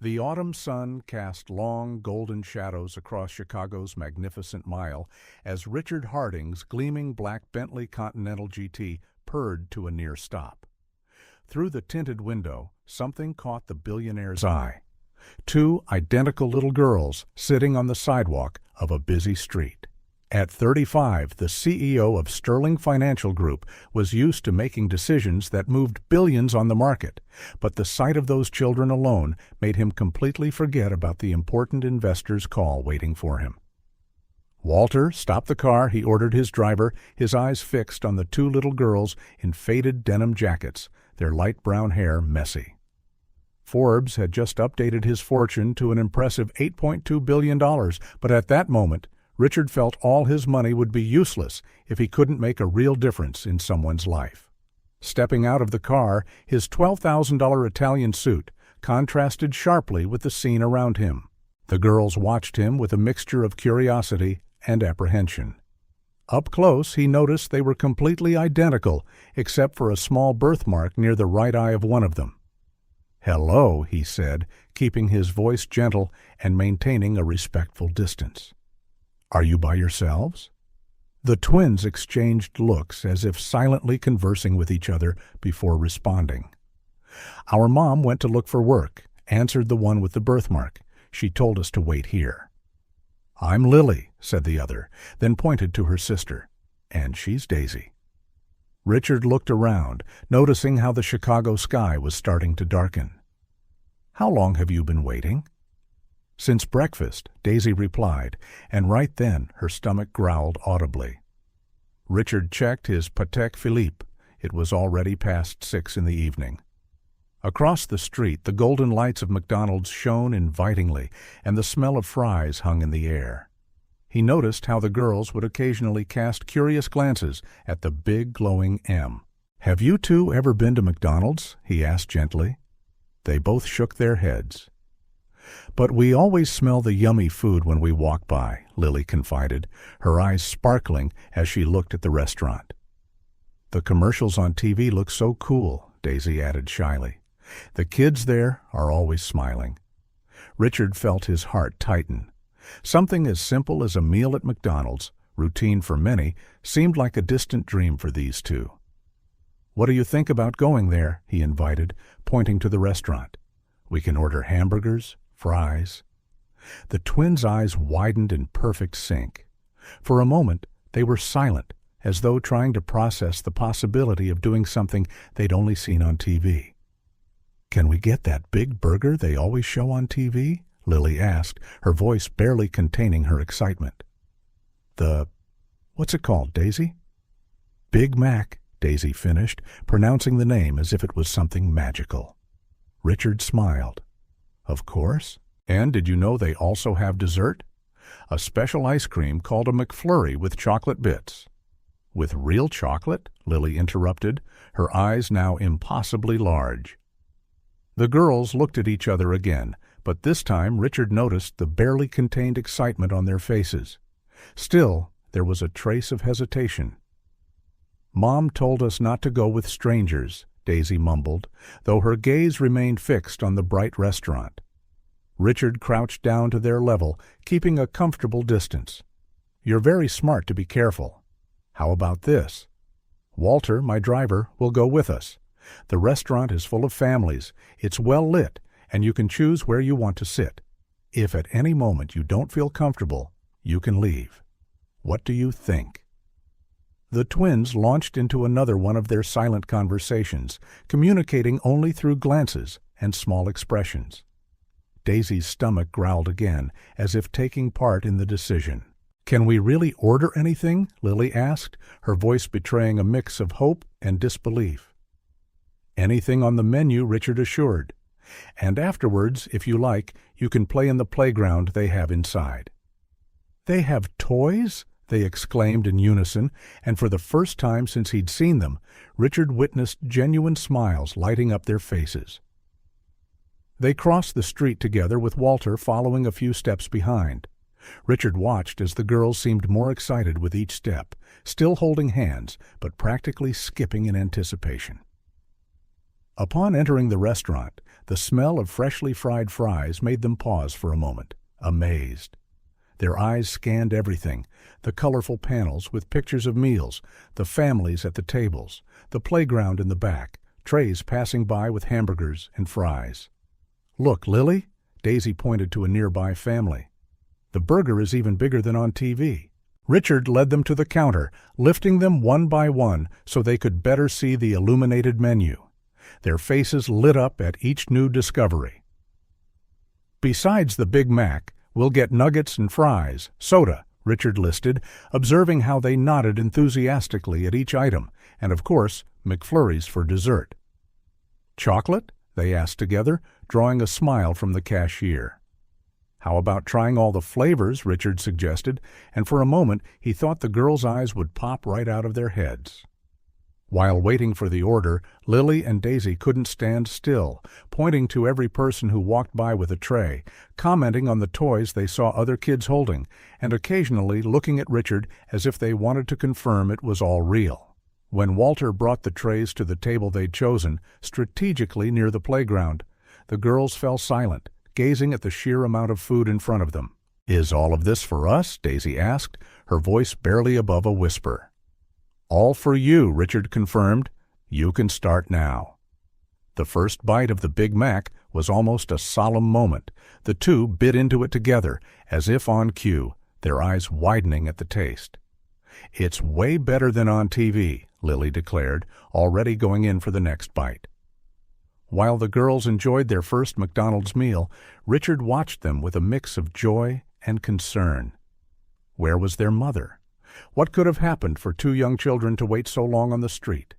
The autumn sun cast long, golden shadows across Chicago's magnificent mile as Richard Harding's gleaming black Bentley Continental GT purred to a near stop. Through the tinted window, something caught the billionaire's eye. Two identical little girls sitting on the sidewalk of a busy street. At 35, the CEO of Sterling Financial Group was used to making decisions that moved billions on the market, but the sight of those children alone made him completely forget about the important investor's call waiting for him. "Walter, stop the car," he ordered his driver, his eyes fixed on the two little girls in faded denim jackets, their light brown hair messy. Forbes had just updated his fortune to an impressive $8.2 billion, but at that moment, Richard felt all his money would be useless if he couldn't make a real difference in someone's life. Stepping out of the car, his $12,000 Italian suit contrasted sharply with the scene around him. The girls watched him with a mixture of curiosity and apprehension. Up close, he noticed they were completely identical, except for a small birthmark near the right eye of one of them. "Hello," he said, keeping his voice gentle and maintaining a respectful distance. "Are you by yourselves?" The twins exchanged looks as if silently conversing with each other before responding. "Our mom went to look for work," answered the one with the birthmark. "She told us to wait here." "I'm Lily," said the other, then pointed to her sister. "And she's Daisy." Richard looked around, noticing how the Chicago sky was starting to darken. "How long have you been waiting?" "Since breakfast," Daisy replied, and right then her stomach growled audibly. Richard checked his Patek Philippe. It was already past 6 in the evening. Across the street, the golden lights of McDonald's shone invitingly, and the smell of fries hung in the air. He noticed how the girls would occasionally cast curious glances at the big glowing M. "Have you two ever been to McDonald's?" he asked gently. They both shook their heads. "But we always smell the yummy food when we walk by," Lily confided, her eyes sparkling as she looked at the restaurant. "The commercials on TV look so cool," Daisy added shyly. "The kids there are always smiling." Richard felt his heart tighten. Something as simple as a meal at McDonald's, routine for many, seemed like a distant dream for these two. "What do you think about going there?" he invited, pointing to the restaurant. "We can order hamburgers, fries." The twins' eyes widened in perfect sync. For a moment, they were silent, as though trying to process the possibility of doing something they'd only seen on TV. "Can we get that big burger they always show on TV?" Lily asked, her voice barely containing her excitement. What's it called, Daisy?" "Big Mac," Daisy finished, pronouncing the name as if it was something magical. Richard smiled. "Of course. And did you know they also have dessert? A special ice cream called a McFlurry with chocolate bits." "With real chocolate?" Lily interrupted, her eyes now impossibly large. The girls looked at each other again, but this time Richard noticed the barely contained excitement on their faces. Still, there was a trace of hesitation. "Mom told us not to go with strangers," Daisy mumbled, though her gaze remained fixed on the bright restaurant. Richard crouched down to their level, keeping a comfortable distance. "You're very smart to be careful. How about this? Walter, my driver, will go with us. The restaurant is full of families, it's well lit, and you can choose where you want to sit. If at any moment you don't feel comfortable, you can leave. What do you think?" The twins launched into another one of their silent conversations, communicating only through glances and small expressions. Daisy's stomach growled again, as if taking part in the decision. "Can we really order anything?" Lily asked, her voice betraying a mix of hope and disbelief. "Anything on the menu," Richard assured. "And afterwards, if you like, you can play in the playground they have inside." "They have toys?" they exclaimed in unison, and for the first time since he'd seen them, Richard witnessed genuine smiles lighting up their faces. They crossed the street together, with Walter following a few steps behind. Richard watched as the girls seemed more excited with each step, still holding hands, but practically skipping in anticipation. Upon entering the restaurant, the smell of freshly fried fries made them pause for a moment, amazed. Their eyes scanned everything, the colorful panels with pictures of meals, the families at the tables, the playground in the back, trays passing by with hamburgers and fries. "Look, Lily," Daisy pointed to a nearby family. "The burger is even bigger than on TV." Richard led them to the counter, lifting them one by one so they could better see the illuminated menu. Their faces lit up at each new discovery. "Besides the Big Mac, we'll get nuggets and fries, soda," Richard listed, observing how they nodded enthusiastically at each item, and of course, McFlurries for dessert. "Chocolate?" they asked together, drawing a smile from the cashier. "How about trying all the flavors?" Richard suggested, and for a moment he thought the girls' eyes would pop right out of their heads. While waiting for the order, Lily and Daisy couldn't stand still, pointing to every person who walked by with a tray, commenting on the toys they saw other kids holding, and occasionally looking at Richard as if they wanted to confirm it was all real. When Walter brought the trays to the table they'd chosen, strategically near the playground, the girls fell silent, gazing at the sheer amount of food in front of them. "Is all of this for us?" Daisy asked, her voice barely above a whisper. "All for you," Richard confirmed. "You can start now." The first bite of the Big Mac was almost a solemn moment. The two bit into it together, as if on cue, their eyes widening at the taste. "It's way better than on TV," Lily declared, already going in for the next bite. While the girls enjoyed their first McDonald's meal, Richard watched them with a mix of joy and concern. Where was their mother? What could have happened for two young children to wait so long on the street?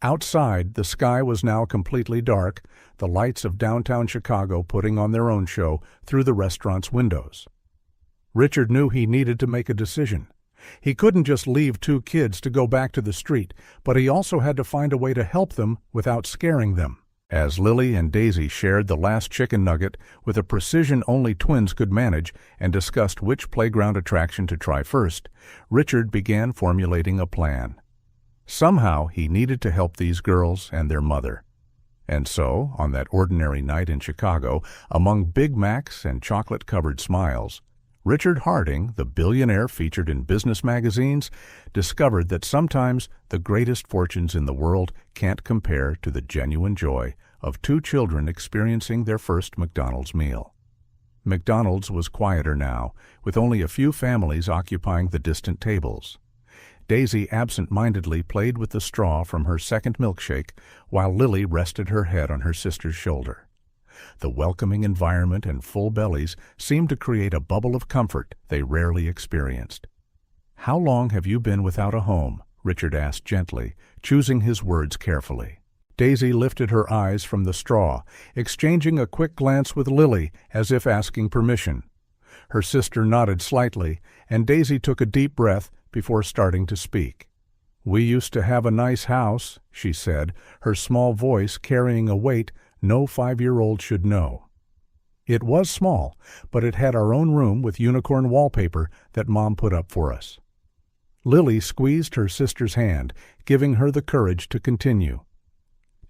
Outside, the sky was now completely dark, the lights of downtown Chicago putting on their own show through the restaurant's windows. Richard knew he needed to make a decision. He couldn't just leave two kids to go back to the street, but he also had to find a way to help them without scaring them. As Lily and Daisy shared the last chicken nugget with a precision only twins could manage and discussed which playground attraction to try first, Richard began formulating a plan. Somehow he needed to help these girls and their mother. And so, on that ordinary night in Chicago, among Big Macs and chocolate-covered smiles, Richard Harding, the billionaire featured in business magazines, discovered that sometimes the greatest fortunes in the world can't compare to the genuine joy of two children experiencing their first McDonald's meal. McDonald's was quieter now, with only a few families occupying the distant tables. Daisy absent-mindedly played with the straw from her second milkshake, while Lily rested her head on her sister's shoulder. The welcoming environment and full bellies seemed to create a bubble of comfort they rarely experienced. "How long have you been without a home?" Richard asked gently, choosing his words carefully. Daisy lifted her eyes from the straw, exchanging a quick glance with Lily as if asking permission. Her sister nodded slightly, and Daisy took a deep breath before starting to speak. "We used to have a nice house," she said, her small voice carrying a weight no 5-year-old should know. "It was small, but it had our own room with unicorn wallpaper that Mom put up for us." Lily squeezed her sister's hand, giving her the courage to continue.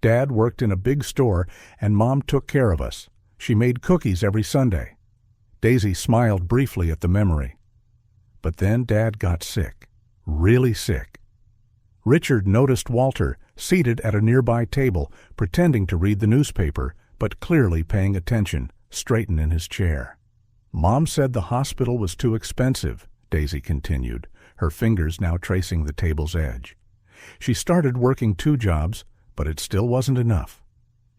"Dad worked in a big store, and Mom took care of us. She made cookies every Sunday." Daisy smiled briefly at the memory. But then Dad got sick, really sick. Richard noticed Walter, seated at a nearby table, pretending to read the newspaper, but clearly paying attention, straighten in his chair. "Mom said the hospital was too expensive," Daisy continued, her fingers now tracing the table's edge. "She started working 2 jobs, but it still wasn't enough.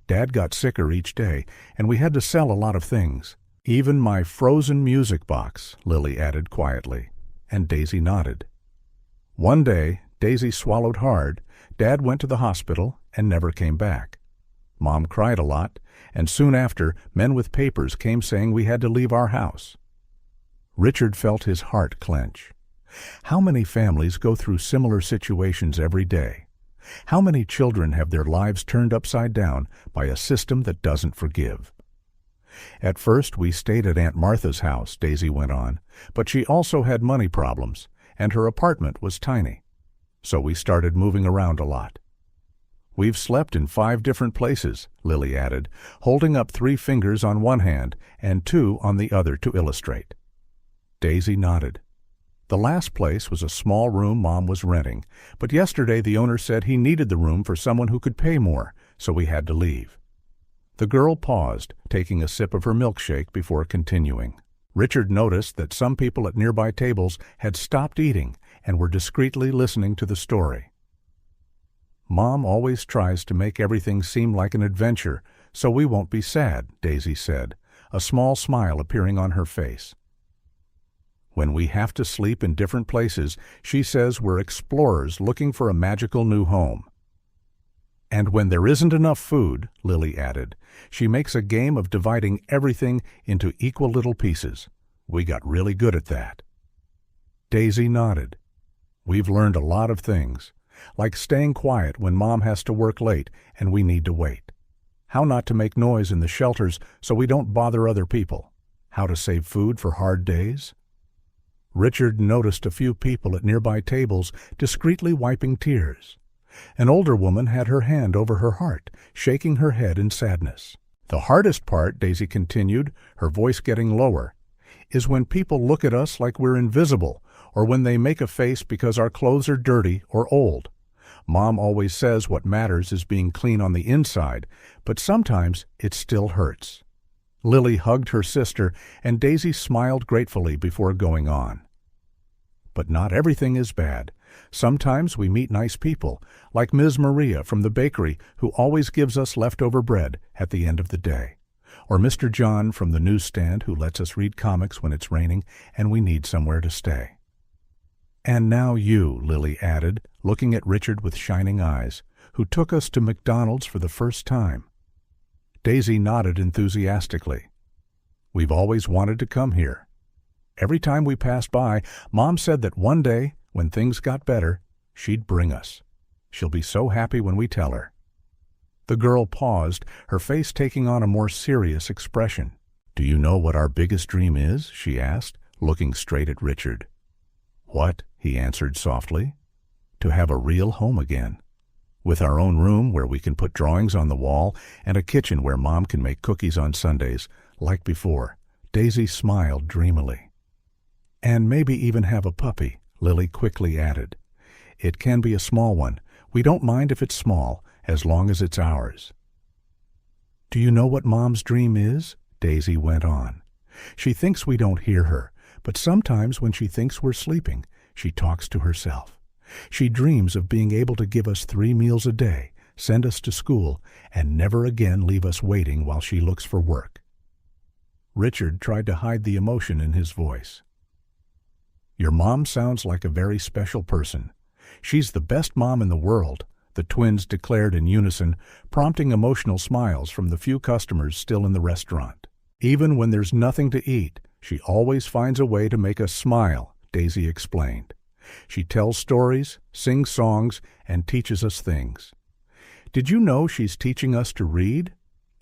Dad got sicker each day, and we had to sell a lot of things. Even my frozen music box," Lily added quietly, and Daisy nodded. One day, Daisy swallowed hard. Dad went to the hospital and never came back. Mom cried a lot, and soon after, men with papers came saying we had to leave our house. Richard felt his heart clench. How many families go through similar situations every day? How many children have their lives turned upside down by a system that doesn't forgive? "At first we stayed at Aunt Martha's house," Daisy went on, "but she also had money problems, and her apartment was tiny. So we started moving around a lot." We've slept in 5 different places, Lily added, holding up 3 fingers on one hand and 2 on the other to illustrate. Daisy nodded. The last place was a small room Mom was renting, but yesterday the owner said he needed the room for someone who could pay more, so we had to leave. The girl paused, taking a sip of her milkshake before continuing. Richard noticed that some people at nearby tables had stopped eating and were discreetly listening to the story. Mom always tries to make everything seem like an adventure, so we won't be sad, Daisy said, a small smile appearing on her face. When we have to sleep in different places, she says we're explorers looking for a magical new home. And when there isn't enough food, Lily added, she makes a game of dividing everything into equal little pieces. We got really good at that. Daisy nodded. We've learned a lot of things, like staying quiet when Mom has to work late and we need to wait. How not to make noise in the shelters so we don't bother other people. How to save food for hard days. Richard noticed a few people at nearby tables discreetly wiping tears. An older woman had her hand over her heart, shaking her head in sadness. The hardest part, Daisy continued, her voice getting lower, is when people look at us like we're invisible, or when they make a face because our clothes are dirty or old. Mom always says what matters is being clean on the inside, but sometimes it still hurts. Lily hugged her sister, and Daisy smiled gratefully before going on. But not everything is bad. Sometimes we meet nice people, like Ms. Maria from the bakery, who always gives us leftover bread at the end of the day, or Mr. John from the newsstand, who lets us read comics when it's raining and we need somewhere to stay. And now you, Lily added, looking at Richard with shining eyes, who took us to McDonald's for the first time. Daisy nodded enthusiastically. We've always wanted to come here. Every time we passed by, Mom said that one day, when things got better, she'd bring us. She'll be so happy when we tell her. The girl paused, her face taking on a more serious expression. Do you know what our biggest dream is? She asked, looking straight at Richard. What? He answered softly. To have a real home again. With our own room where we can put drawings on the wall and a kitchen where Mom can make cookies on Sundays, like before. Daisy smiled dreamily. And maybe even have a puppy, Lily quickly added. It can be a small one. We don't mind if it's small, as long as it's ours. Do you know what Mom's dream is? Daisy went on. She thinks we don't hear her, but sometimes when she thinks we're sleeping, she talks to herself. She dreams of being able to give us 3 meals a day, send us to school, and never again leave us waiting while she looks for work. Richard tried to hide the emotion in his voice. Your mom sounds like a very special person. She's the best mom in the world, the twins declared in unison, prompting emotional smiles from the few customers still in the restaurant. Even when there's nothing to eat, she always finds a way to make us smile, Daisy explained. She tells stories, sings songs, and teaches us things. Did you know she's teaching us to read?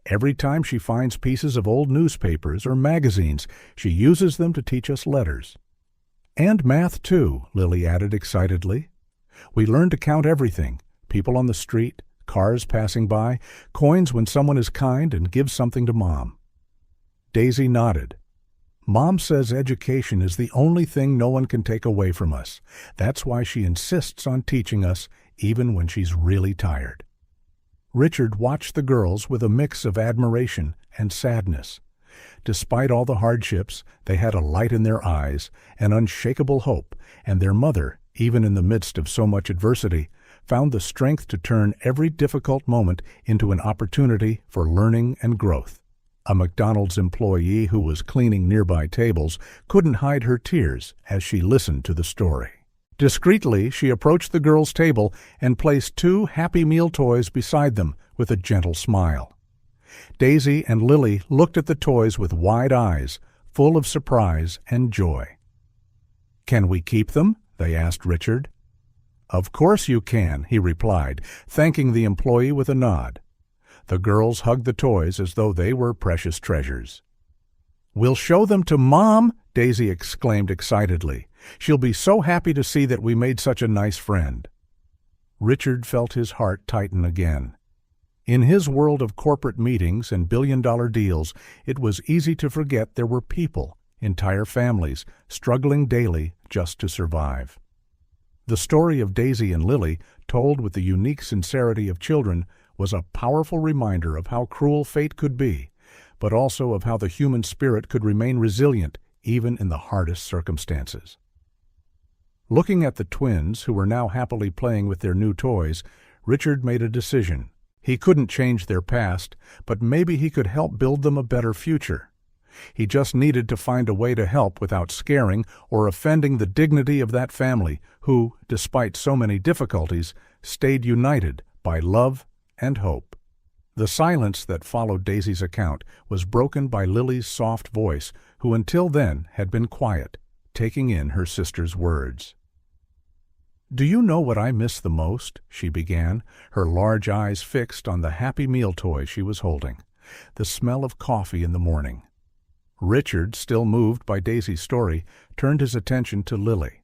Every time she finds pieces of old newspapers or magazines, she uses them to teach us letters. And math, too, Lily added excitedly. We learn to count everything, people on the street, cars passing by, coins when someone is kind and gives something to Mom. Daisy nodded. Mom says education is the only thing no one can take away from us. That's why she insists on teaching us, even when she's really tired. Richard watched the girls with a mix of admiration and sadness. Despite all the hardships, they had a light in their eyes, an unshakable hope, and their mother, even in the midst of so much adversity, found the strength to turn every difficult moment into an opportunity for learning and growth. A McDonald's employee who was cleaning nearby tables couldn't hide her tears as she listened to the story. Discreetly, she approached the girls' table and placed 2 Happy Meal toys beside them with a gentle smile. Daisy and Lily looked at the toys with wide eyes, full of surprise and joy. Can we keep them? They asked Richard. Of course you can, he replied, thanking the employee with a nod. The girls hugged the toys as though they were precious treasures. We'll show them to Mom, Daisy exclaimed excitedly. She'll be so happy to see that we made such a nice friend. Richard felt his heart tighten again. In his world of corporate meetings and billion-dollar deals, it was easy to forget there were people, entire families, struggling daily just to survive. The story of Daisy and Lily, told with the unique sincerity of children, was a powerful reminder of how cruel fate could be, but also of how the human spirit could remain resilient even in the hardest circumstances. Looking at the twins, who were now happily playing with their new toys, Richard made a decision. He couldn't change their past, but maybe he could help build them a better future. He just needed to find a way to help without scaring or offending the dignity of that family who, despite so many difficulties, stayed united by love and hope. The silence that followed Daisy's account was broken by Lily's soft voice, who until then had been quiet, taking in her sister's words. "Do you know what I miss the most?" she began, her large eyes fixed on the Happy Meal toy she was holding. The smell of coffee in the morning. Richard, still moved by Daisy's story, turned his attention to Lily.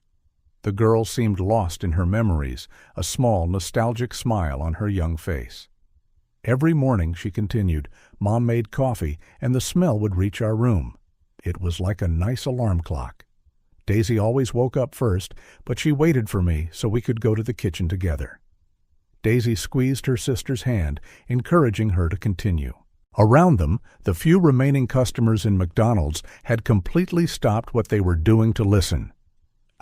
The girl seemed lost in her memories, a small, nostalgic smile on her young face. "Every morning," she continued, "Mom made coffee, and the smell would reach our room. It was like a nice alarm clock. Daisy always woke up first, but she waited for me so we could go to the kitchen together." Daisy squeezed her sister's hand, encouraging her to continue. Around them, the few remaining customers in McDonald's had completely stopped what they were doing to listen.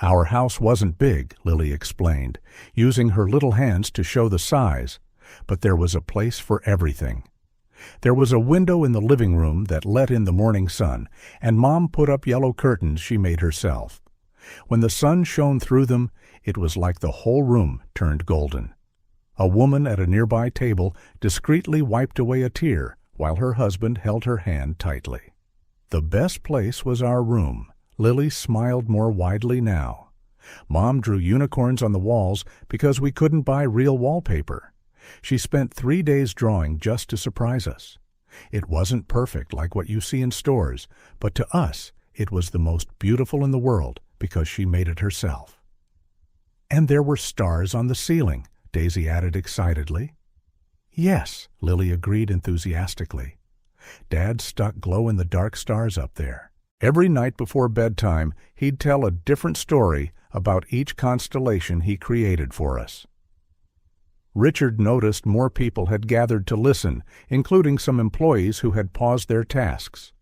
"Our house wasn't big," Lily explained, using her little hands to show the size, but there was a place for everything. There was a window in the living room that let in the morning sun, and Mom put up yellow curtains she made herself. When the sun shone through them, it was like the whole room turned golden. A woman at a nearby table discreetly wiped away a tear while her husband held her hand tightly. The best place was our room. Lily smiled more widely now. Mom drew unicorns on the walls because we couldn't buy real wallpaper. She spent 3 days drawing just to surprise us. It wasn't perfect like what you see in stores, but to us it was the most beautiful in the world because she made it herself. "And there were stars on the ceiling," Daisy added excitedly. "Yes," Lily agreed enthusiastically. "Dad stuck glow-in-the-dark stars up there. Every night before bedtime, he'd tell a different story about each constellation he created for us." Richard noticed more people had gathered to listen, including some employees who had paused their tasks.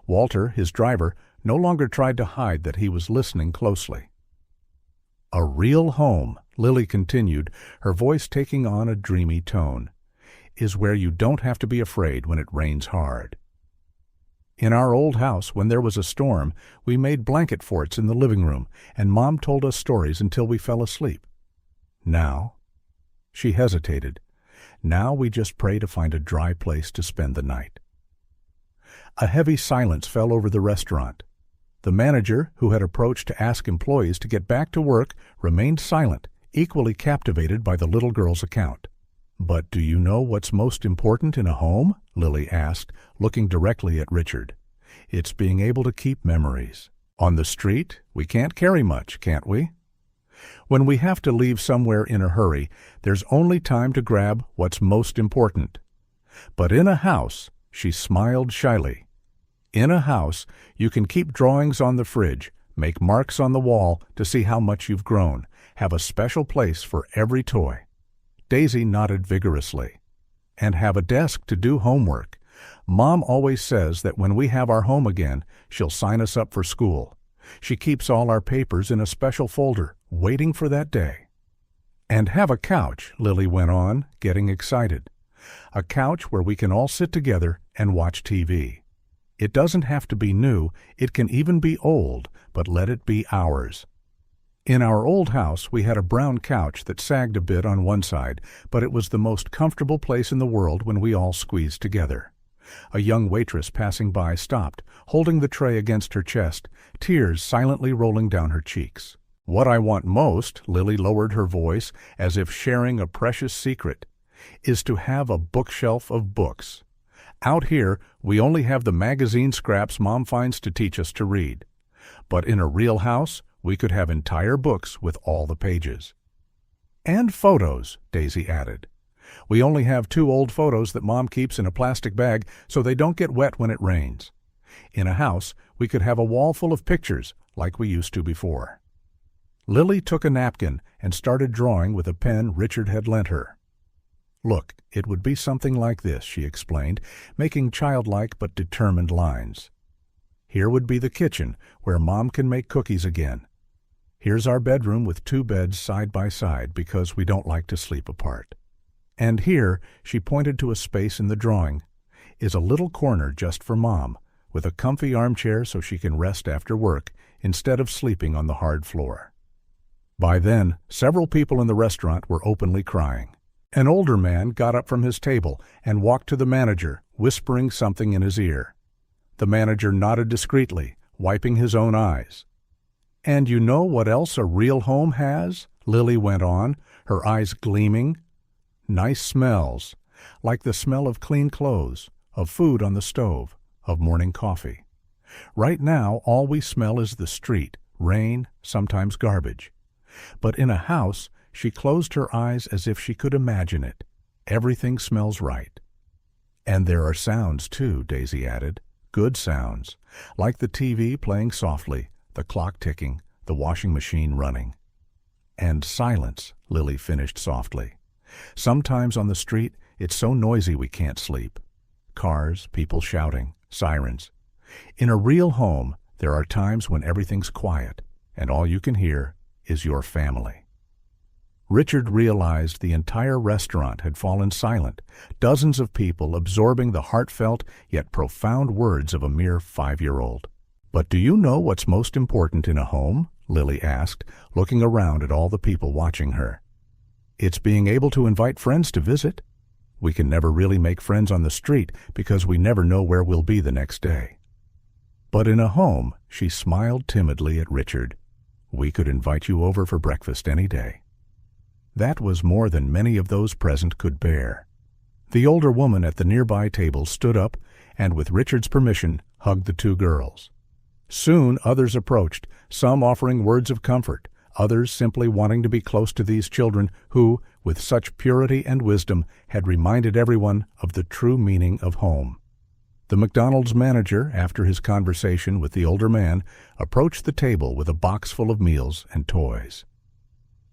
Walter, his driver, no longer tried to hide that he was listening closely. "A real home," Lily continued, her voice taking on a dreamy tone, "is where you don't have to be afraid when it rains hard. In our old house, when there was a storm, we made blanket forts in the living room, and Mom told us stories until we fell asleep. Now," she hesitated, "now we just pray to find a dry place to spend the night." A heavy silence fell over the restaurant. The manager, who had approached to ask employees to get back to work, remained silent, equally captivated by the little girl's account. "But do you know what's most important in a home?" Lily asked, looking directly at Richard. "It's being able to keep memories. On the street, we can't carry much, can't we? When we have to leave somewhere in a hurry, there's only time to grab what's most important. But in a house," she smiled shyly, "in a house, you can keep drawings on the fridge, make marks on the wall to see how much you've grown, have a special place for every toy." Daisy nodded vigorously. "And have a desk to do homework. Mom always says that when we have our home again, she'll sign us up for school. She keeps all our papers in a special folder, waiting for that day." "And have a couch," Lily went on, getting excited. "A couch where we can all sit together and watch TV. It doesn't have to be new, it can even be old, but let it be ours. In our old house, we had a brown couch that sagged a bit on one side, but it was the most comfortable place in the world when we all squeezed together." A young waitress passing by stopped, holding the tray against her chest, tears silently rolling down her cheeks. "What I want most," Lily lowered her voice as if sharing a precious secret, "is to have a bookshelf of books. Out here, we only have the magazine scraps Mom finds to teach us to read. But in a real house, we could have entire books with all the pages." And photos, Daisy added. We only have 2 old photos that Mom keeps in a plastic bag so they don't get wet when it rains. In a house, we could have a wall full of pictures like we used to before. Lily took a napkin and started drawing with a pen Richard had lent her. Look, it would be something like this, she explained, making childlike but determined lines. Here would be the kitchen, where Mom can make cookies again. Here's our bedroom with 2 beds side by side because we don't like to sleep apart. And here, she pointed to a space in the drawing, is a little corner just for Mom, with a comfy armchair so she can rest after work instead of sleeping on the hard floor. By then, several people in the restaurant were openly crying. An older man got up from his table and walked to the manager, whispering something in his ear. The manager nodded discreetly, wiping his own eyes. "And you know what else a real home has?" Lily went on, her eyes gleaming. "Nice smells, like the smell of clean clothes, of food on the stove, of morning coffee. Right now, all we smell is the street, rain, sometimes garbage. But in a house, she closed her eyes as if she could imagine it. Everything smells right. And there are sounds, too," Daisy added. "Good sounds, like the TV playing softly, the clock ticking, the washing machine running." "And silence," Lily finished softly. "Sometimes on the street, it's so noisy we can't sleep. Cars, people shouting, sirens. In a real home, there are times when everything's quiet, and all you can hear is your family." Richard realized the entire restaurant had fallen silent, dozens of people absorbing the heartfelt yet profound words of a mere 5-year-old. "But do you know what's most important in a home?" Lily asked, looking around at all the people watching her. "It's being able to invite friends to visit. We can never really make friends on the street because we never know where we'll be the next day. But in a home," she smiled timidly at Richard, "we could invite you over for breakfast any day." That was more than many of those present could bear. The older woman at the nearby table stood up and, with Richard's permission, hugged the 2 girls. Soon others approached, some offering words of comfort, others simply wanting to be close to these children who, with such purity and wisdom, had reminded everyone of the true meaning of home. The McDonald's manager, after his conversation with the older man, approached the table with a box full of meals and toys.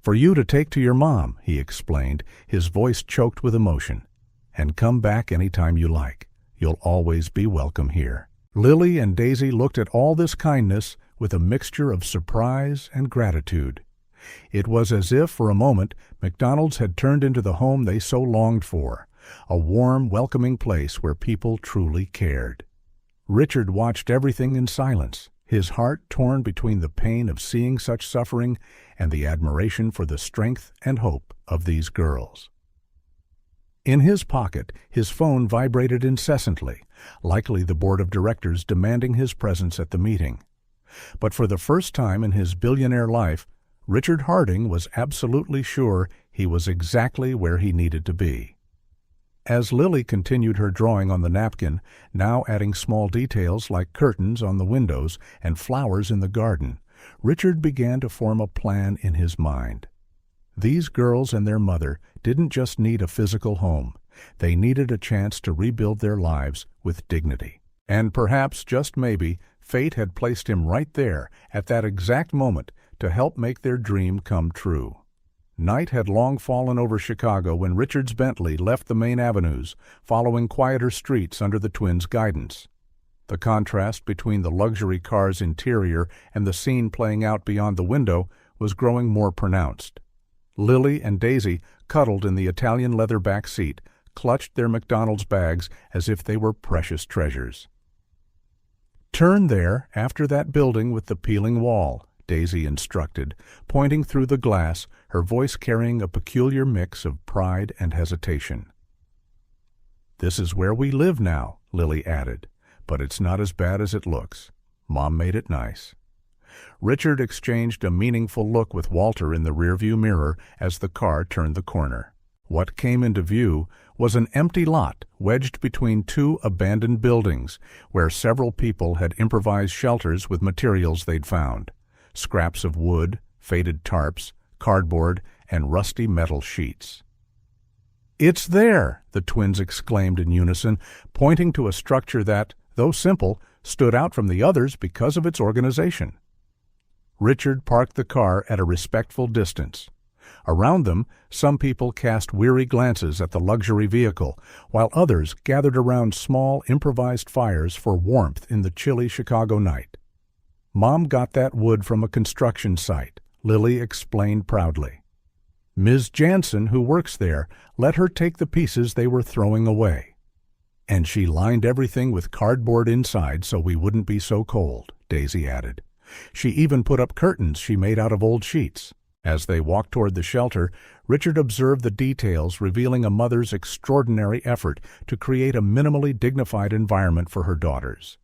"For you to take to your mom," he explained, his voice choked with emotion. "And come back any time you like. You'll always be welcome here." Lily and Daisy looked at all this kindness with a mixture of surprise and gratitude. It was as if, for a moment, McDonald's had turned into the home they so longed for, a warm, welcoming place where people truly cared. Richard watched everything in silence, his heart torn between the pain of seeing such suffering and the admiration for the strength and hope of these girls. In his pocket, his phone vibrated incessantly, likely the board of directors demanding his presence at the meeting. But for the first time in his billionaire life, Richard Harding was absolutely sure he was exactly where he needed to be. As Lily continued her drawing on the napkin, now adding small details like curtains on the windows and flowers in the garden, Richard began to form a plan in his mind. These girls and their mother didn't just need a physical home. They needed a chance to rebuild their lives with dignity. And perhaps, just maybe, fate had placed him right there at that exact moment to help make their dream come true. Night had long fallen over Chicago when Richard's Bentley left the main avenues, following quieter streets under the twins' guidance. The contrast between the luxury car's interior and the scene playing out beyond the window was growing more pronounced. Lily and Daisy, cuddled in the Italian leather back seat, clutched their McDonald's bags as if they were precious treasures. "Turn there, after that building with the peeling wall," Daisy instructed, pointing through the glass, her voice carrying a peculiar mix of pride and hesitation. "This is where we live now," Lily added, "but it's not as bad as it looks. Mom made it nice." Richard exchanged a meaningful look with Walter in the rearview mirror as the car turned the corner. What came into view was an empty lot wedged between 2 abandoned buildings where several people had improvised shelters with materials they'd found: scraps of wood, faded tarps, cardboard, and rusty metal sheets. "It's there!" the twins exclaimed in unison, pointing to a structure that, though simple, stood out from the others because of its organization. Richard parked the car at a respectful distance. Around them, some people cast weary glances at the luxury vehicle, while others gathered around small, improvised fires for warmth in the chilly Chicago night. "Mom got that wood from a construction site," Lily explained proudly. "Ms. Jansen, who works there, let her take the pieces they were throwing away. And she lined everything with cardboard inside so we wouldn't be so cold," Daisy added. "She even put up curtains she made out of old sheets." As they walked toward the shelter, Richard observed the details, revealing a mother's extraordinary effort to create a minimally dignified environment for her daughters.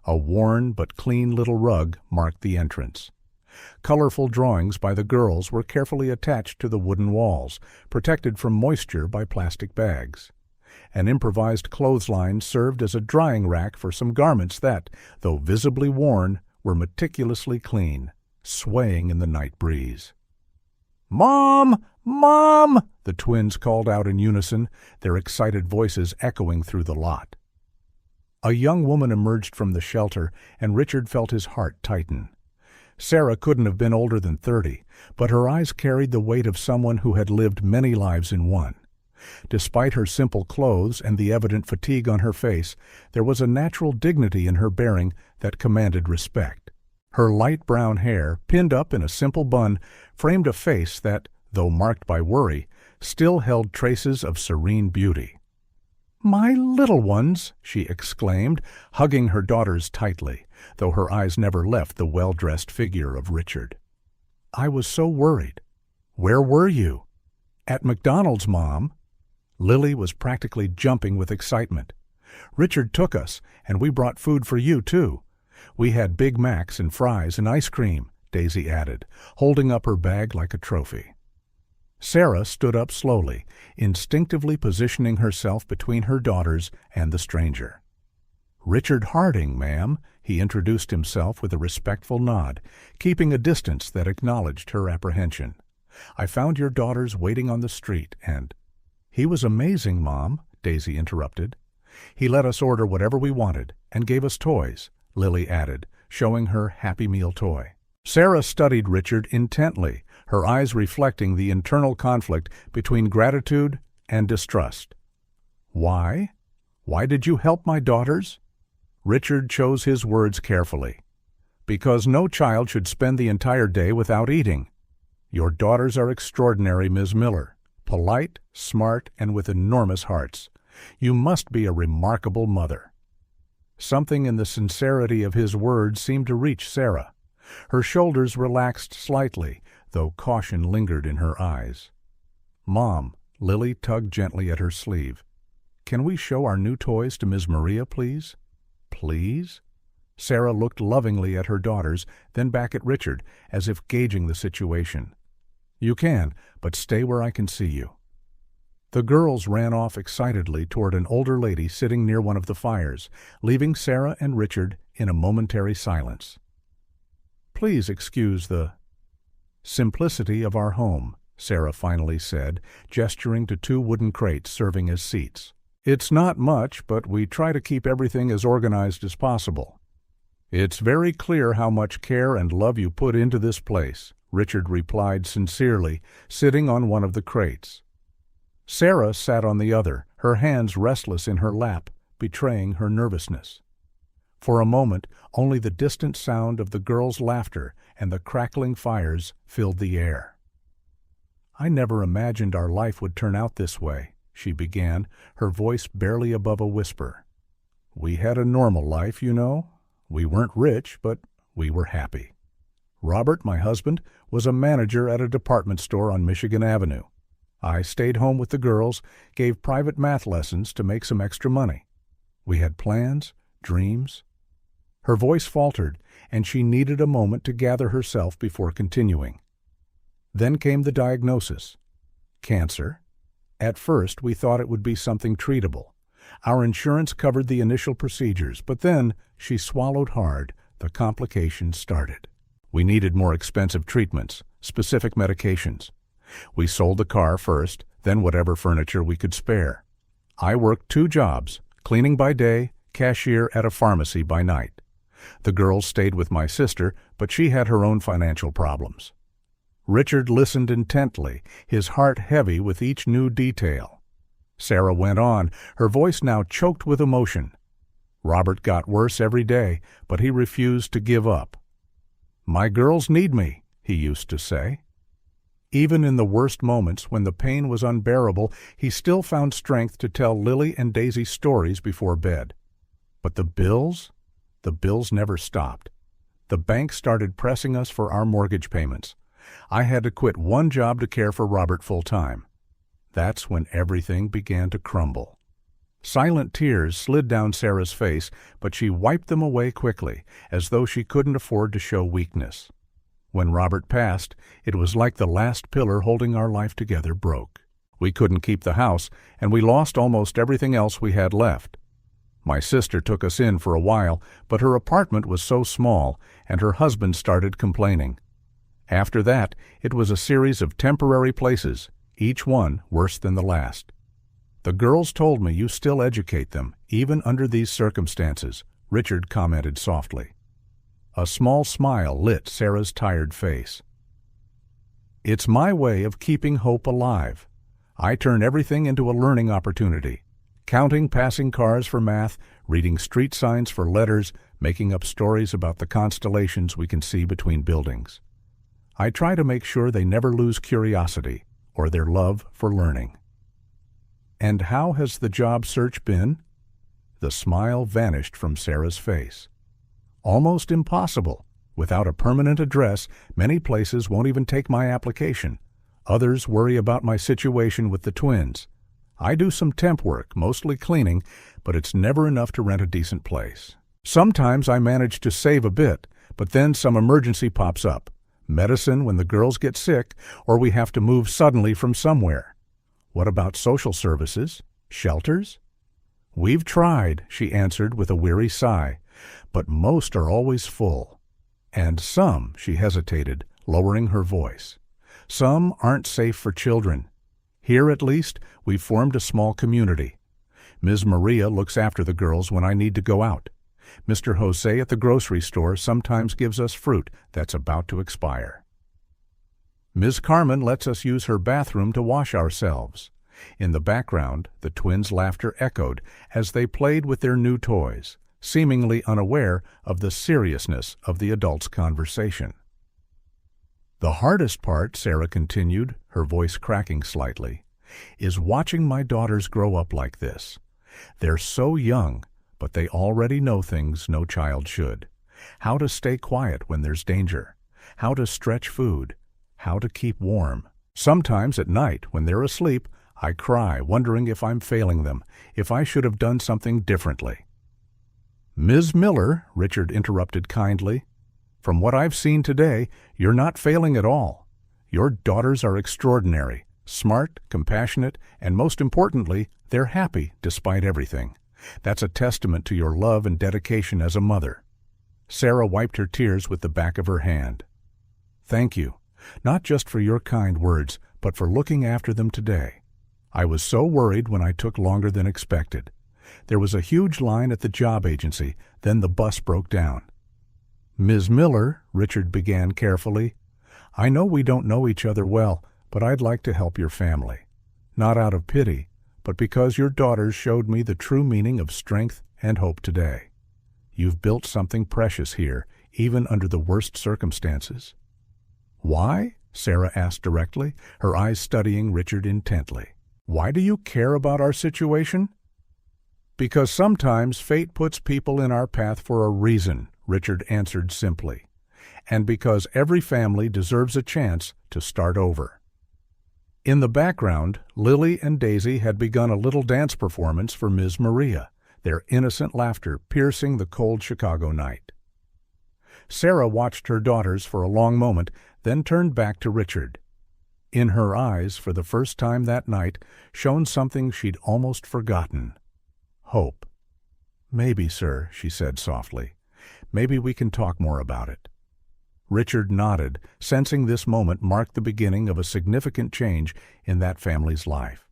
A worn but clean little rug marked the entrance. Colorful drawings by the girls were carefully attached to the wooden walls, protected from moisture by plastic bags. An improvised clothesline served as a drying rack for some garments that, though visibly worn, were meticulously clean, swaying in the night breeze. "Mom! Mom!" the twins called out in unison, their excited voices echoing through the lot. A young woman emerged from the shelter, and Richard felt his heart tighten. Sarah couldn't have been older than 30, but her eyes carried the weight of someone who had lived many lives in one. Despite her simple clothes and the evident fatigue on her face, there was a natural dignity in her bearing that commanded respect. Her light brown hair, pinned up in a simple bun, framed a face that, though marked by worry, still held traces of serene beauty. "My little ones!" she exclaimed, hugging her daughters tightly, though her eyes never left the well-dressed figure of Richard. "I was so worried. Where were you?" "At McDonald's, Mom." Lily was practically jumping with excitement. "Richard took us, and we brought food for you, too. We had Big Macs and fries and ice cream," Daisy added, holding up her bag like a trophy. Sarah stood up slowly, instinctively positioning herself between her daughters and the stranger. "Richard Harding, ma'am," he introduced himself with a respectful nod, keeping a distance that acknowledged her apprehension. "I found your daughters waiting on the street, and—" "He was amazing, Mom," Daisy interrupted. "He let us order whatever we wanted, and gave us toys," Lily added, showing her Happy Meal toy. Sarah studied Richard intently, her eyes reflecting the internal conflict between gratitude and distrust. "Why? Why did you help my daughters?" Richard chose his words carefully. "Because no child should spend the entire day without eating. Your daughters are extraordinary, Ms. Miller. Polite, smart, and with enormous hearts. You must be a remarkable mother." Something in the sincerity of his words seemed to reach Sarah. Her shoulders relaxed slightly, though caution lingered in her eyes. "Mom," Lily tugged gently at her sleeve. "Can we show our new toys to Ms. Maria, please?" "Please?" Sarah looked lovingly at her daughters, then back at Richard, as if gauging the situation. "You can, but stay where I can see you." The girls ran off excitedly toward an older lady sitting near one of the fires, leaving Sarah and Richard in a momentary silence. "Please excuse the simplicity of our home," Sarah finally said, gesturing to 2 wooden crates serving as seats. "It's not much, but we try to keep everything as organized as possible." "It's very clear how much care and love you put into this place," Richard replied sincerely, sitting on one of the crates. Sarah sat on the other, her hands restless in her lap, betraying her nervousness. For a moment, only the distant sound of the girls' laughter and the crackling fires filled the air. "I never imagined our life would turn out this way," she began, her voice barely above a whisper. "We had a normal life, you know. We weren't rich, but we were happy. Robert, my husband, was a manager at a department store on Michigan Avenue. I stayed home with the girls, gave private math lessons to make some extra money. We had plans, dreams." Her voice faltered, and she needed a moment to gather herself before continuing. Then came the diagnosis. Cancer. At first, we thought it would be something treatable. Our insurance covered the initial procedures, but then, she swallowed hard, the complications started. We needed more expensive treatments, specific medications. We sold the car first, then whatever furniture we could spare. I worked 2 jobs, cleaning by day, cashier at a pharmacy by night. The girls stayed with my sister, but she had her own financial problems. Richard listened intently, his heart heavy with each new detail. Sarah went on, her voice now choked with emotion. Robert got worse every day, but he refused to give up. "My girls need me," he used to say. Even in the worst moments, when the pain was unbearable, he still found strength to tell Lily and Daisy stories before bed. But the bills never stopped. The bank started pressing us for our mortgage payments. I had to quit one job to care for Robert full-time. That's when everything began to crumble. Silent tears slid down Sarah's face, but she wiped them away quickly, as though she couldn't afford to show weakness. When Robert passed, it was like the last pillar holding our life together broke. We couldn't keep the house, and we lost almost everything else we had left. My sister took us in for a while, but her apartment was so small, and her husband started complaining. After that, it was a series of temporary places, each one worse than the last. "The girls told me you still educate them, even under these circumstances," Richard commented softly. A small smile lit Sarah's tired face. "It's my way of keeping hope alive. I turn everything into a learning opportunity. Counting passing cars for math, reading street signs for letters, making up stories about the constellations we can see between buildings. I try to make sure they never lose curiosity or their love for learning." "And how has the job search been?" The smile vanished from Sarah's face. "Almost impossible. Without a permanent address, many places won't even take my application. Others worry about my situation with the twins. I do some temp work, mostly cleaning, but it's never enough to rent a decent place. Sometimes I manage to save a bit, but then some emergency pops up. Medicine when the girls get sick, or we have to move suddenly from somewhere. What about social services? Shelters?" "We've tried," she answered with a weary sigh, "but most are always full. And some," she hesitated, lowering her voice, "some aren't safe for children. Here, at least, we've formed a small community. Ms. Maria looks after the girls when I need to go out. Mr. Jose at the grocery store sometimes gives us fruit that's about to expire. Ms. Carmen lets us use her bathroom to wash ourselves." In the background, the twins' laughter echoed as they played with their new toys, seemingly unaware of the seriousness of the adults' conversation. "The hardest part," Sarah continued, her voice cracking slightly, "is watching my daughters grow up like this. They're so young, but they already know things no child should. How to stay quiet when there's danger, how to stretch food, how to keep warm. Sometimes at night, when they're asleep, I cry, wondering if I'm failing them, if I should have done something differently." "Ms. Miller," Richard interrupted kindly, "from what I've seen today, you're not failing at all. Your daughters are extraordinary, smart, compassionate, and most importantly, they're happy despite everything. That's a testament to your love and dedication as a mother." Sarah wiped her tears with the back of her hand. "Thank you, not just for your kind words, but for looking after them today. I was so worried when I took longer than expected. There was a huge line at the job agency, then the bus broke down." "Ms. Miller," Richard began carefully, "I know we don't know each other well, but I'd like to help your family. Not out of pity, but because your daughters showed me the true meaning of strength and hope today. You've built something precious here, even under the worst circumstances." "Why?" Sarah asked directly, her eyes studying Richard intently. "Why do you care about our situation?" "Because sometimes fate puts people in our path for a reason," Richard answered simply, "and because every family deserves a chance to start over." In the background, Lily and Daisy had begun a little dance performance for Ms. Maria, their innocent laughter piercing the cold Chicago night. Sarah watched her daughters for a long moment, then turned back to Richard. In her eyes, for the first time that night, shone something she'd almost forgotten: hope. "Maybe, sir," she said softly. "Maybe we can talk more about it." Richard nodded, sensing this moment marked the beginning of a significant change in that family's life.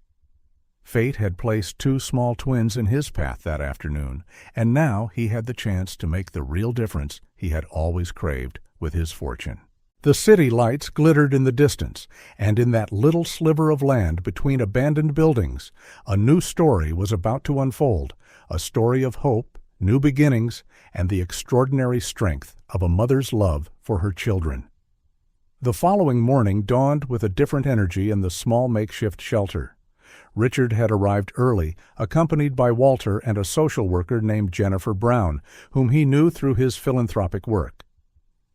Fate had placed two small twins in his path that afternoon, and now he had the chance to make the real difference he had always craved with his fortune. The city lights glittered in the distance, and in that little sliver of land between abandoned buildings, a new story was about to unfold, a story of hope, new beginnings, and the extraordinary strength of a mother's love for her children. The following morning dawned with a different energy in the small makeshift shelter. Richard had arrived early, accompanied by Walter and a social worker named Jennifer Brown, whom he knew through his philanthropic work.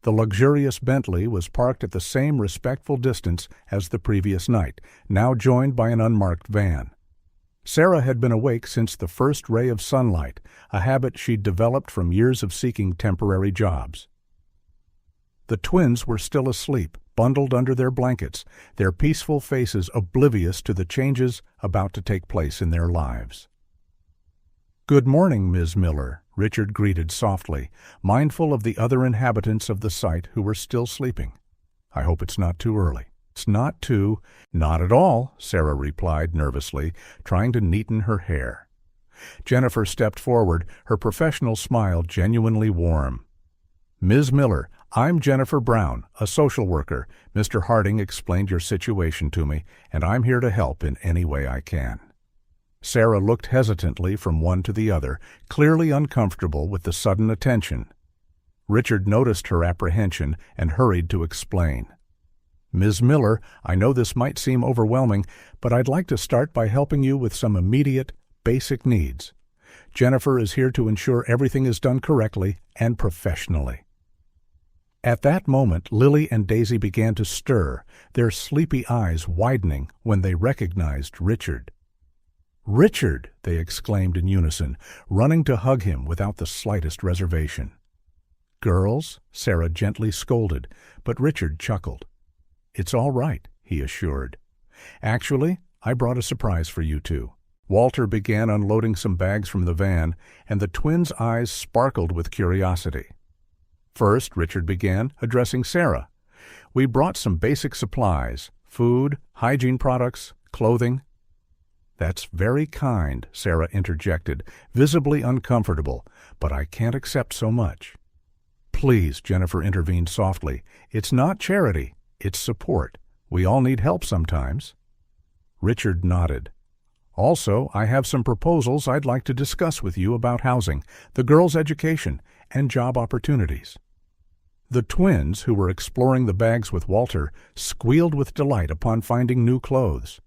The luxurious Bentley was parked at the same respectful distance as the previous night, now joined by an unmarked van. Sarah had been awake since the first ray of sunlight, a habit she'd developed from years of seeking temporary jobs. The twins were still asleep, bundled under their blankets, their peaceful faces oblivious to the changes about to take place in their lives. "Good morning, Ms. Miller," Richard greeted softly, mindful of the other inhabitants of the site who were still sleeping. "I hope it's not too early." "It's not too—" "Not at all," Sarah replied nervously, trying to neaten her hair. Jennifer stepped forward, her professional smile genuinely warm. "Ms. Miller, I'm Jennifer Brown, a social worker. Mr. Harding explained your situation to me, and I'm here to help in any way I can." Sarah looked hesitantly from one to the other, clearly uncomfortable with the sudden attention. Richard noticed her apprehension and hurried to explain. "Ms. Miller, I know this might seem overwhelming, but I'd like to start by helping you with some immediate, basic needs. Jennifer is here to ensure everything is done correctly and professionally." At that moment, Lily and Daisy began to stir, their sleepy eyes widening when they recognized Richard. "Richard!" they exclaimed in unison, running to hug him without the slightest reservation. "Girls," Sarah gently scolded, but Richard chuckled. "It's all right," he assured. "Actually, I brought a surprise for you two." Walter began unloading some bags from the van, and the twins' eyes sparkled with curiosity. First, Richard began, addressing Sarah. "We brought some basic supplies, food, hygiene products, clothing." "That's very kind," Sarah interjected, visibly uncomfortable, "but I can't accept so much." "Please," Jennifer intervened softly, "it's not charity, it's support. We all need help sometimes." Richard nodded. "Also, I have some proposals I'd like to discuss with you about housing, the girls' education, and job opportunities." The twins, who were exploring the bags with Walter, squealed with delight upon finding new clothes.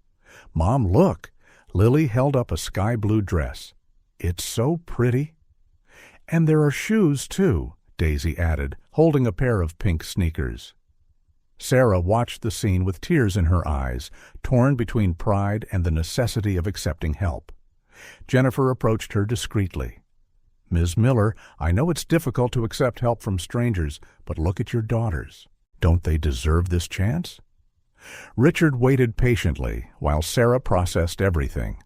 "Mom, look!" Lily held up a sky-blue dress. "It's so pretty." "And there are shoes, too," Daisy added, holding a pair of pink sneakers. Sarah watched the scene with tears in her eyes, torn between pride and the necessity of accepting help. Jennifer approached her discreetly. "Ms. Miller, I know it's difficult to accept help from strangers, but look at your daughters. Don't they deserve this chance?" Richard waited patiently while Sarah processed everything.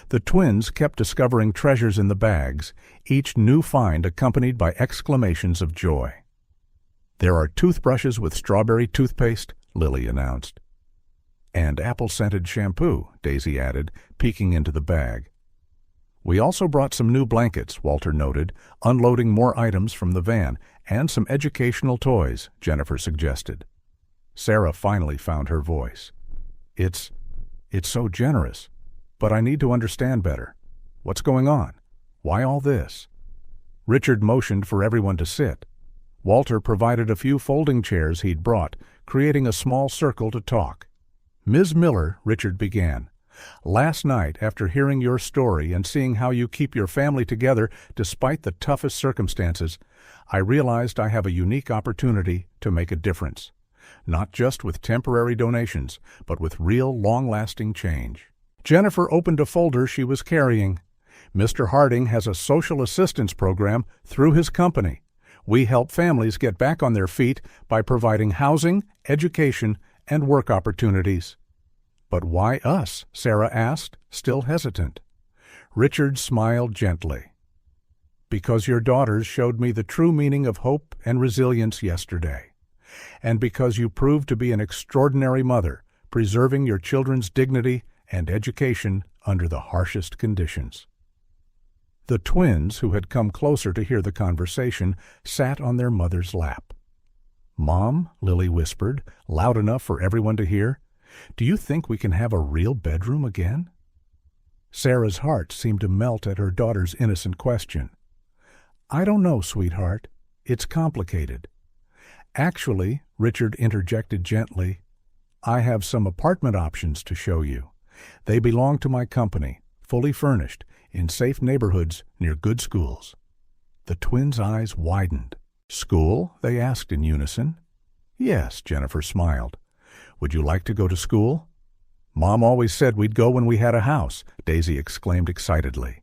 The twins kept discovering treasures in the bags, each new find accompanied by exclamations of joy. "There are toothbrushes with strawberry toothpaste," Lily announced. "And apple-scented shampoo," Daisy added, peeking into the bag. "We also brought some new blankets," Walter noted, unloading more items from the van, "and some educational toys," Jennifer suggested. Sarah finally found her voice. It's so generous, but I need to understand better. What's going on? Why all this?" Richard motioned for everyone to sit. Walter provided a few folding chairs he'd brought, creating a small circle to talk. "Ms. Miller," Richard began, "last night, after hearing your story and seeing how you keep your family together despite the toughest circumstances, I realized I have a unique opportunity to make a difference. Not just with temporary donations, but with real, long-lasting change." Jennifer opened a folder she was carrying. "Mr. Harding has a social assistance program through his company. We help families get back on their feet by providing housing, education, and work opportunities." "But why us?" Sarah asked, still hesitant. Richard smiled gently. "Because your daughters showed me the true meaning of hope and resilience yesterday. and because you proved to be an extraordinary mother, preserving your children's dignity and education under the harshest conditions." The twins, who had come closer to hear the conversation, sat on their mother's lap. "Mom," Lily whispered, loud enough for everyone to hear, "do you think we can have a real bedroom again?" Sarah's heart seemed to melt at her daughter's innocent question. "I don't know, sweetheart. It's complicated." "Actually," Richard interjected gently, "I have some apartment options to show you. They belong to my company, fully furnished, in safe neighborhoods near good schools." The twins' eyes widened. "School?" they asked in unison. "Yes," Jennifer smiled. "Would you like to go to school?" "Mom always said we'd go when we had a house," Daisy exclaimed excitedly.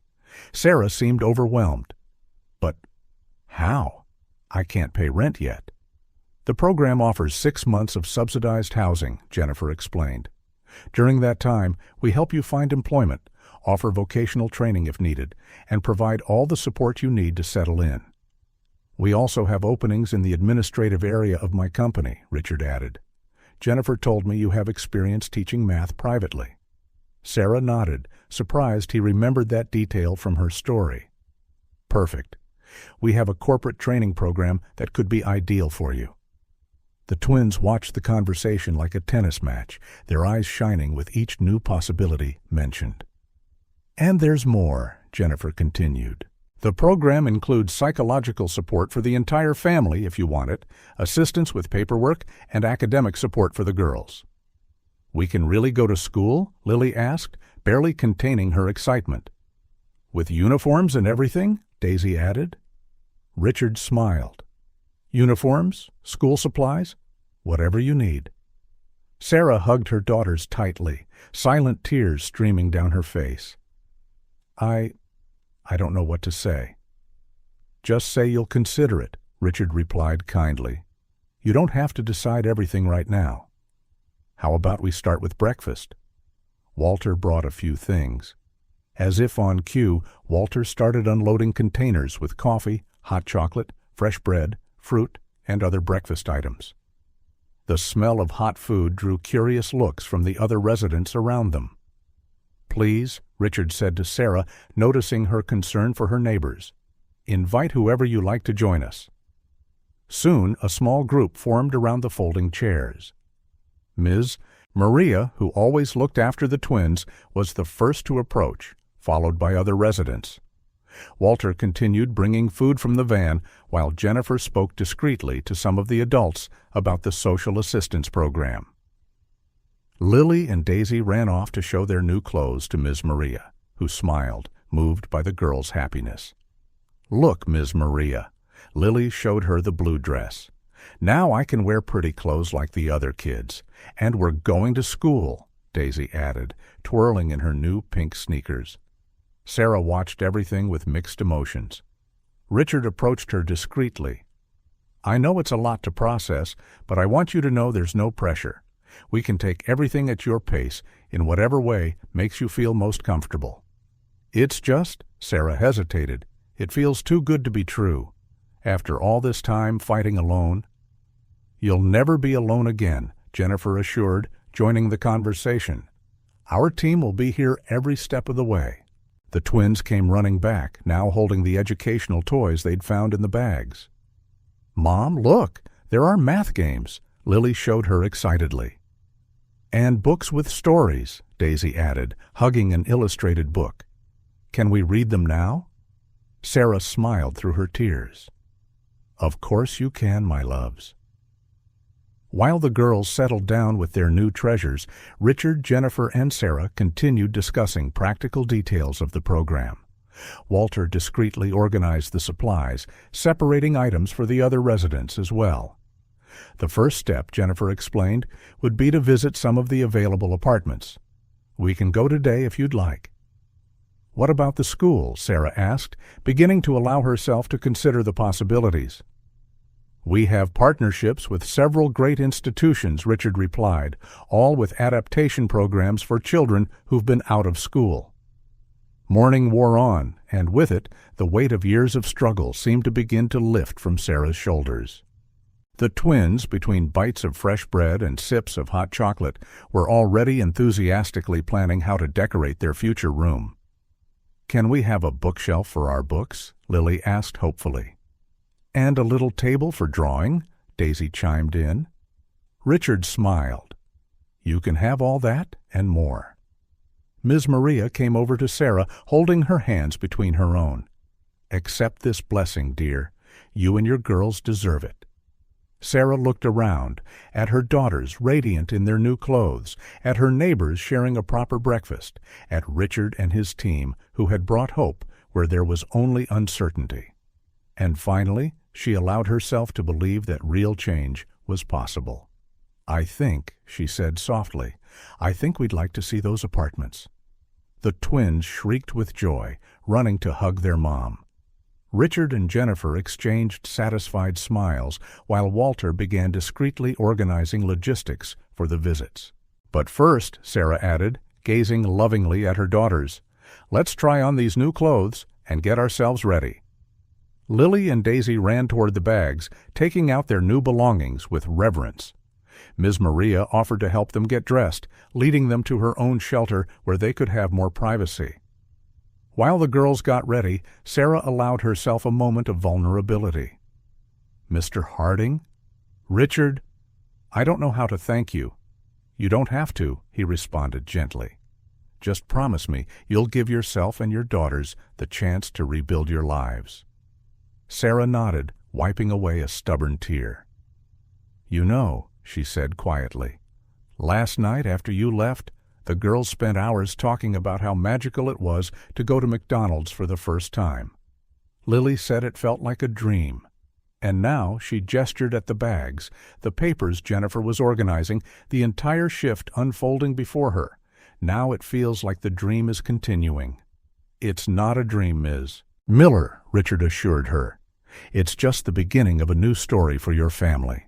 Sarah seemed overwhelmed. "But how? I can't pay rent yet." "The program offers 6 months of subsidized housing," Jennifer explained. "During that time, we help you find employment, offer vocational training if needed, and provide all the support you need to settle in." "We also have openings in the administrative area of my company," Richard added. "Jennifer told me you have experience teaching math privately." Sarah nodded, surprised he remembered that detail from her story. "Perfect. We have a corporate training program that could be ideal for you." The twins watched the conversation like a tennis match, their eyes shining with each new possibility mentioned. "And there's more," Jennifer continued. "The program includes psychological support for the entire family if you want it, assistance with paperwork, and academic support for the girls." "We can really go to school?" Lily asked, barely containing her excitement. "With uniforms and everything?" Daisy added. Richard smiled. "Uniforms, school supplies, whatever you need." Sarah hugged her daughters tightly, silent tears streaming down her face. I don't know what to say." "Just say you'll consider it," Richard replied kindly. "You don't have to decide everything right now. How about we start with breakfast?" Walter brought a few things. As if on cue, Walter started unloading containers with coffee, hot chocolate, fresh bread, fruit, and other breakfast items. The smell of hot food drew curious looks from the other residents around them. "Please," Richard said to Sarah, noticing her concern for her neighbors, "invite whoever you like to join us." Soon, a small group formed around the folding chairs. Ms. Maria, who always looked after the twins, was the first to approach, followed by other residents. Walter continued bringing food from the van, while Jennifer spoke discreetly to some of the adults about the social assistance program. Lily and Daisy ran off to show their new clothes to Ms. Maria, who smiled, moved by the girls' happiness. "Look, Ms. Maria." Lily showed her the blue dress. "Now I can wear pretty clothes like the other kids. And we're going to school," Daisy added, twirling in her new pink sneakers. Sarah watched everything with mixed emotions. Richard approached her discreetly. "I know it's a lot to process, but I want you to know there's no pressure. We can take everything at your pace, in whatever way makes you feel most comfortable." "It's just," Sarah hesitated, "it feels too good to be true. After all this time fighting alone." "You'll never be alone again," Jennifer assured, joining the conversation. "Our team will be here every step of the way." The twins came running back, now holding the educational toys they'd found in the bags. "Mom, look, there are math games," Lily showed her excitedly. "And books with stories," Daisy added, hugging an illustrated book. "Can we read them now?" Sarah smiled through her tears. "Of course you can, my loves." While the girls settled down with their new treasures, Richard, Jennifer, and Sarah continued discussing practical details of the program. Walter discreetly organized the supplies, separating items for the other residents as well. The first step, Jennifer explained, would be to visit some of the available apartments. "We can go today if you'd like." "What about the school?" Sarah asked, beginning to allow herself to consider the possibilities. "We have partnerships with several great institutions," Richard replied, "all with adaptation programs for children who've been out of school." Morning wore on, and with it, the weight of years of struggle seemed to begin to lift from Sarah's shoulders. The twins, between bites of fresh bread and sips of hot chocolate, were already enthusiastically planning how to decorate their future room. "Can we have a bookshelf for our books?" Lily asked hopefully. "And a little table for drawing?" Daisy chimed in. Richard smiled. "You can have all that and more." Ms. Maria came over to Sarah, holding her hands between her own. "Accept this blessing, dear. You and your girls deserve it." Sarah looked around, at her daughters radiant in their new clothes, at her neighbors sharing a proper breakfast, at Richard and his team who had brought hope where there was only uncertainty. And finally, she allowed herself to believe that real change was possible. "I think," she said softly, "I think we'd like to see those apartments." The twins shrieked with joy, running to hug their mom. Richard and Jennifer exchanged satisfied smiles while Walter began discreetly organizing logistics for the visits. "But first," Sarah added, gazing lovingly at her daughters, "let's try on these new clothes and get ourselves ready." Lily and Daisy ran toward the bags, taking out their new belongings with reverence. Ms. Maria offered to help them get dressed, leading them to her own shelter where they could have more privacy. While the girls got ready, Sarah allowed herself a moment of vulnerability. "Mr. Harding? Richard, I don't know how to thank you." "You don't have to," he responded gently. "Just promise me you'll give yourself and your daughters the chance to rebuild your lives." Sarah nodded, wiping away a stubborn tear. "You know," she said quietly, "last night after you left, the girls spent hours talking about how magical it was to go to McDonald's for the first time. Lily said it felt like a dream. And now she gestured at the bags, the papers Jennifer was organizing, the entire shift unfolding before her. Now it feels like the dream is continuing. "It's not a dream, Ms. Miller," Richard assured her. "It's just the beginning of a new story for your family."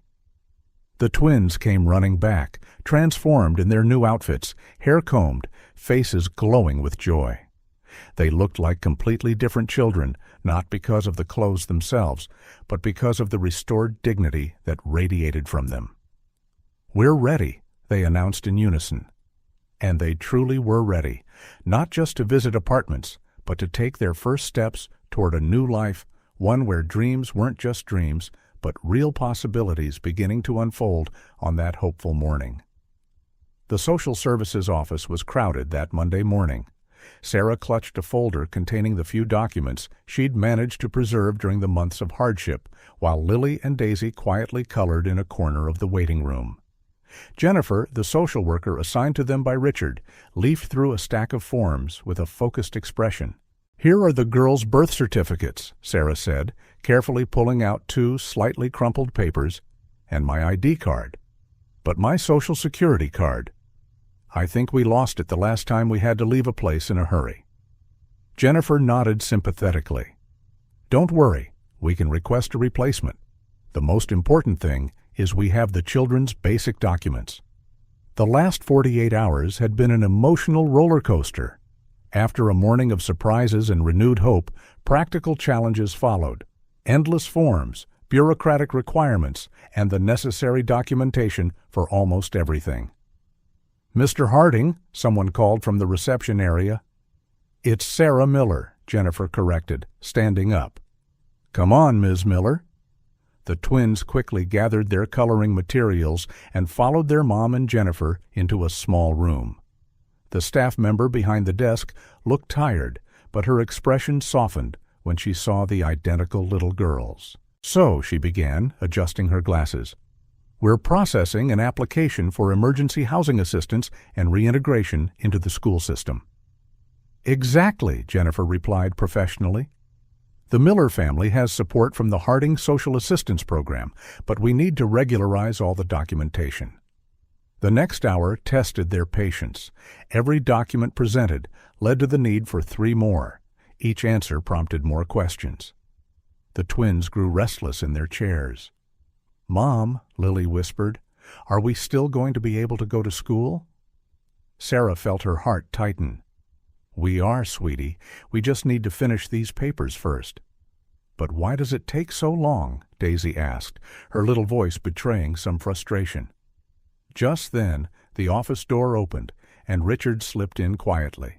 The twins came running back, transformed in their new outfits, hair combed, faces glowing with joy. They looked like completely different children, not because of the clothes themselves, but because of the restored dignity that radiated from them. "We're ready," they announced in unison. And they truly were ready, not just to visit apartments, but to take their first steps toward a new life, one where dreams weren't just dreams, but real possibilities beginning to unfold on that hopeful morning. The social services office was crowded that Monday morning. Sarah clutched a folder containing the few documents she'd managed to preserve during the months of hardship, while Lily and Daisy quietly colored in a corner of the waiting room. Jennifer, the social worker assigned to them by Richard, leafed through a stack of forms with a focused expression. "Here are the girls' birth certificates," Sarah said, carefully pulling out 2 slightly crumpled papers, "and my ID card. But my Social Security card. I think we lost it the last time we had to leave a place in a hurry." Jennifer nodded sympathetically. "Don't worry, we can request a replacement. The most important thing is we have the children's basic documents." The last 48 hours had been an emotional roller coaster. After a morning of surprises and renewed hope, practical challenges followed. Endless forms, bureaucratic requirements, and the necessary documentation for almost everything. "Mr. Harding," someone called from the reception area. "It's Sarah Miller," Jennifer corrected, standing up. "Come on, Ms. Miller." The twins quickly gathered their coloring materials and followed their mom and Jennifer into a small room. The staff member behind the desk looked tired, but her expression softened when she saw the identical little girls. "So," she began, adjusting her glasses, "we're processing an application for emergency housing assistance and reintegration into the school system." "Exactly," Jennifer replied professionally. "The Miller family has support from the Harding Social Assistance Program, but we need to regularize all the documentation." The next hour tested their patience. Every document presented led to the need for 3 more. Each answer prompted more questions. The twins grew restless in their chairs. "Mom," Lily whispered, "are we still going to be able to go to school?" Sarah felt her heart tighten. "We are, sweetie. We just need to finish these papers first." But why does it take so long? Daisy asked, her little voice betraying some frustration. Just then, the office door opened, and Richard slipped in quietly.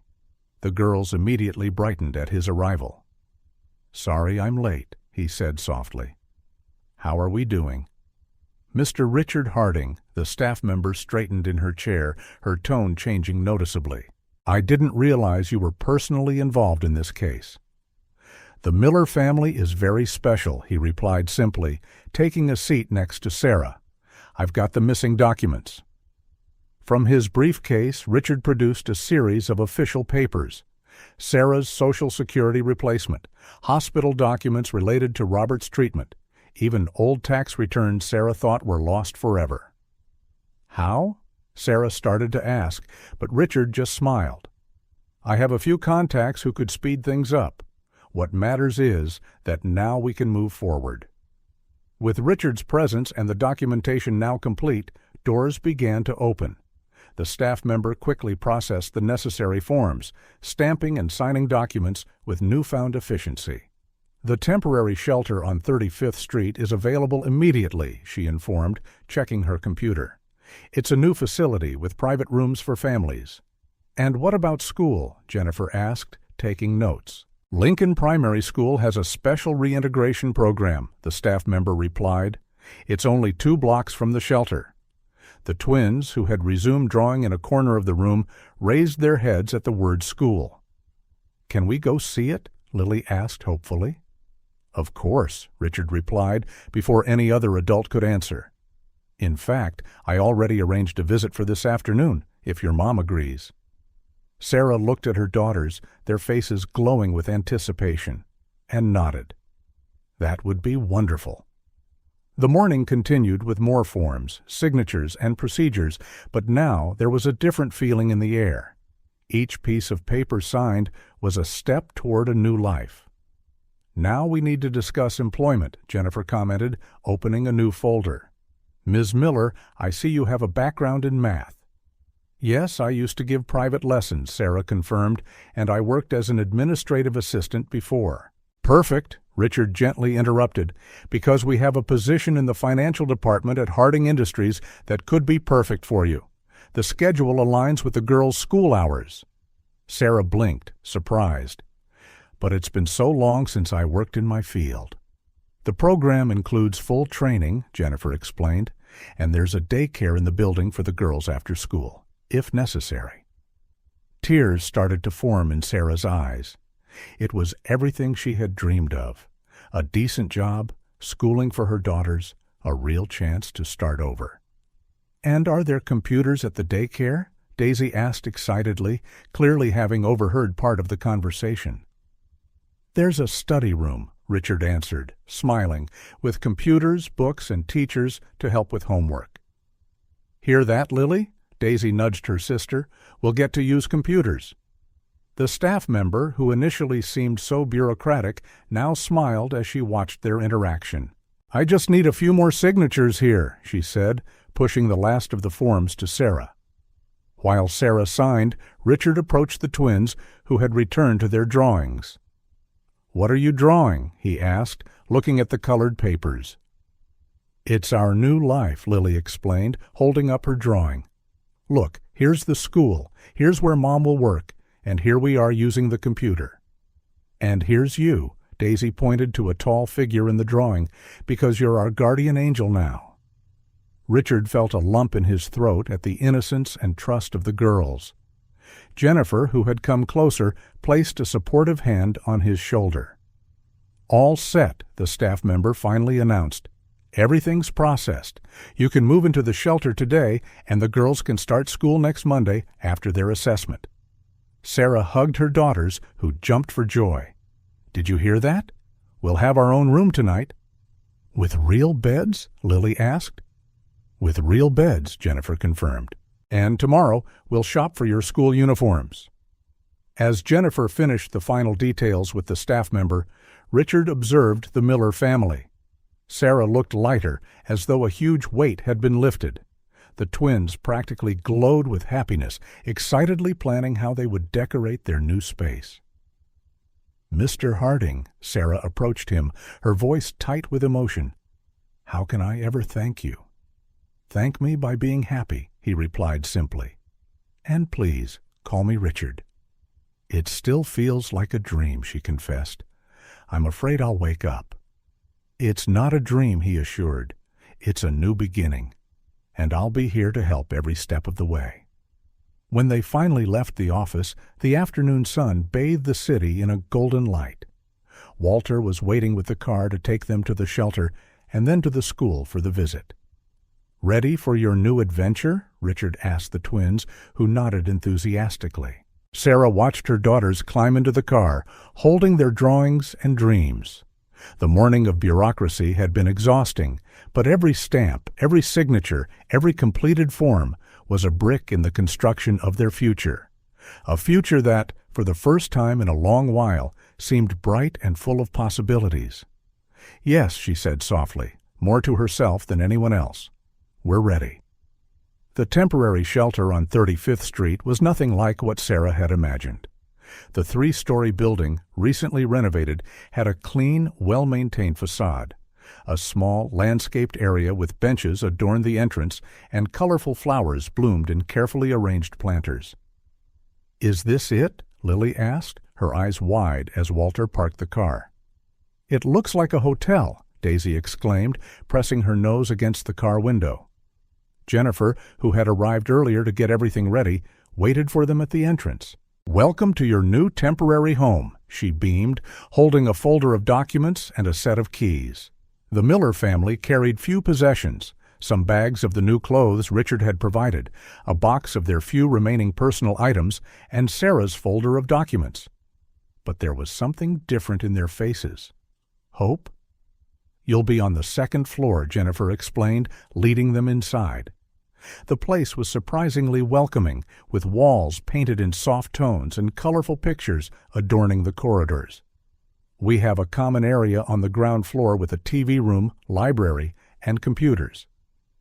The girls immediately brightened at his arrival. "Sorry I'm late," he said softly. "How are we doing?" Mr. Richard Harding, the staff member, straightened in her chair, her tone changing noticeably. "I didn't realize you were personally involved in this case." "The Miller family is very special," he replied simply, taking a seat next to Sarah. "I've got the missing documents." From his briefcase, Richard produced a series of official papers: Sarah's Social Security replacement, hospital documents related to Robert's treatment, even old tax returns Sarah thought were lost forever. "How?" Sarah started to ask, but Richard just smiled. "I have a few contacts who could speed things up. What matters is that now we can move forward." With Richard's presence and the documentation now complete, doors began to open. The staff member quickly processed the necessary forms, stamping and signing documents with newfound efficiency. "The temporary shelter on 35th Street is available immediately," she informed, checking her computer. "It's a new facility with private rooms for families." "And what about school?" Jennifer asked, taking notes. "Lincoln Primary School has a special reintegration program," the staff member replied. "It's only 2 blocks from the shelter." The twins, who had resumed drawing in a corner of the room, raised their heads at the word school. "Can we go see it?" Lily asked hopefully. "Of course," Richard replied, before any other adult could answer. "In fact, I already arranged a visit for this afternoon, if your mom agrees." Sarah looked at her daughters, their faces glowing with anticipation, and nodded. That would be wonderful. The morning continued with more forms, signatures, and procedures, but now there was a different feeling in the air. Each piece of paper signed was a step toward a new life. "Now we need to discuss employment," Jennifer commented, opening a new folder. "Ms. Miller, I see you have a background in math." "Yes, I used to give private lessons," Sarah confirmed, "and I worked as an administrative assistant before." "Perfect," Richard gently interrupted, "because we have a position in the financial department at Harding Industries that could be perfect for you. The schedule aligns with the girls' school hours." Sarah blinked, surprised. "But it's been so long since I worked in my field." "The program includes full training," Jennifer explained, "and there's a daycare in the building for the girls after school, if necessary." Tears started to form in Sarah's eyes. It was everything she had dreamed of: a decent job, schooling for her daughters, a real chance to start over. "And are there computers at the daycare?" Daisy asked excitedly, clearly having overheard part of the conversation. "There's a study room," Richard answered, smiling, "with computers, books, and teachers to help with homework." "Hear that, Lily?" Daisy nudged her sister. "We'll get to use computers." The staff member, who initially seemed so bureaucratic, now smiled as she watched their interaction. "I just need a few more signatures here," she said, pushing the last of the forms to Sarah. While Sarah signed, Richard approached the twins, who had returned to their drawings. "What are you drawing?" he asked, looking at the colored papers. "It's our new life," Lily explained, holding up her drawing. "Look, here's the school, here's where Mom will work, and here we are using the computer. And here's you," Daisy pointed to a tall figure in the drawing, "because you're our guardian angel now." Richard felt a lump in his throat at the innocence and trust of the girls. Jennifer, who had come closer, placed a supportive hand on his shoulder. "All set," the staff member finally announced. "Everything's processed. You can move into the shelter today, and the girls can start school next Monday after their assessment." Sarah hugged her daughters, who jumped for joy. "Did you hear that? We'll have our own room tonight." "With real beds?" Lily asked. "With real beds," Jennifer confirmed. "And tomorrow we'll shop for your school uniforms." As Jennifer finished the final details with the staff member, Richard observed the Miller family. Sarah looked lighter, as though a huge weight had been lifted. The twins practically glowed with happiness, excitedly planning how they would decorate their new space. "Mr. Harding," Sarah approached him, her voice tight with emotion. "How can I ever thank you?" "Thank me by being happy," he replied simply. "And please, call me Richard." "It still feels like a dream," she confessed. "I'm afraid I'll wake up." "It's not a dream," he assured. "It's a new beginning, and I'll be here to help every step of the way." When they finally left the office, the afternoon sun bathed the city in a golden light. Walter was waiting with the car to take them to the shelter and then to the school for the visit. "Ready for your new adventure?" Richard asked the twins, who nodded enthusiastically. Sarah watched her daughters climb into the car, holding their drawings and dreams. The morning of bureaucracy had been exhausting, but every stamp, every signature, every completed form was a brick in the construction of their future. A future that, for the first time in a long while, seemed bright and full of possibilities. "Yes," she said softly, more to herself than anyone else. "We're ready." The temporary shelter on 35th Street was nothing like what Sarah had imagined. The 3-story building, recently renovated, had a clean, well-maintained facade. A small, landscaped area with benches adorned the entrance, and colorful flowers bloomed in carefully arranged planters. "Is this it?" Lily asked, her eyes wide as Walter parked the car. "It looks like a hotel," Daisy exclaimed, pressing her nose against the car window. Jennifer, who had arrived earlier to get everything ready, waited for them at the entrance. "Welcome to your new temporary home," she beamed, holding a folder of documents and a set of keys. The Miller family carried few possessions, some bags of the new clothes Richard had provided, a box of their few remaining personal items, and Sarah's folder of documents. But there was something different in their faces. Hope? "You'll be on the 2nd floor," Jennifer explained, leading them inside. The place was surprisingly welcoming, with walls painted in soft tones and colorful pictures adorning the corridors. "We have a common area on the ground floor with a TV room, library, and computers.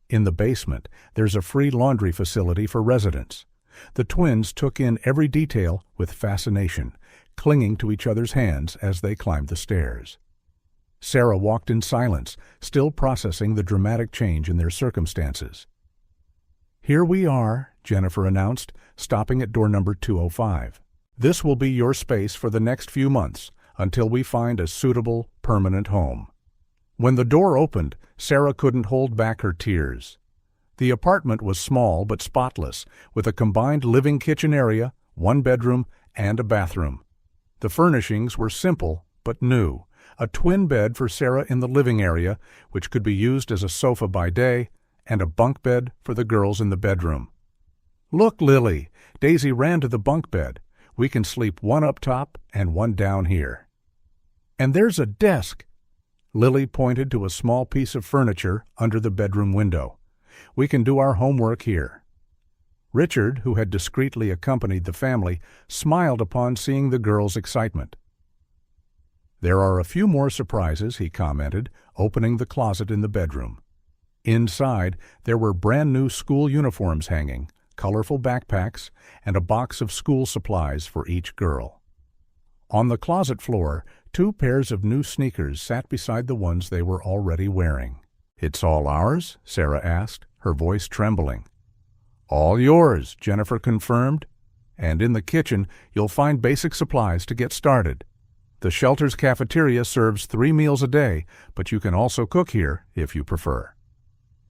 In the basement, there's a free laundry facility for residents." The twins took in every detail with fascination, clinging to each other's hands as they climbed the stairs. Sarah walked in silence, still processing the dramatic change in their circumstances. "Here we are," Jennifer announced, stopping at door number 205. "This will be your space for the next few months, until we find a suitable, permanent home." When the door opened, Sarah couldn't hold back her tears. The apartment was small but spotless, with a combined living kitchen area, 1 bedroom, and a bathroom. The furnishings were simple but new. A twin bed for Sarah in the living area, which could be used as a sofa by day, and a bunk bed for the girls in the bedroom. "Look, Lily!" Daisy ran to the bunk bed. "We can sleep one up top and one down here." "And there's a desk!" Lily pointed to a small piece of furniture under the bedroom window. "We can do our homework here." Richard, who had discreetly accompanied the family, smiled upon seeing the girls' excitement. "There are a few more surprises," he commented, opening the closet in the bedroom. Inside, there were brand-new school uniforms hanging, colorful backpacks, and a box of school supplies for each girl. On the closet floor, 2 pairs of new sneakers sat beside the ones they were already wearing. "It's all ours?" Sarah asked, her voice trembling. "All yours," Jennifer confirmed. "And in the kitchen, you'll find basic supplies to get started. The shelter's cafeteria serves 3 meals a day, but you can also cook here if you prefer."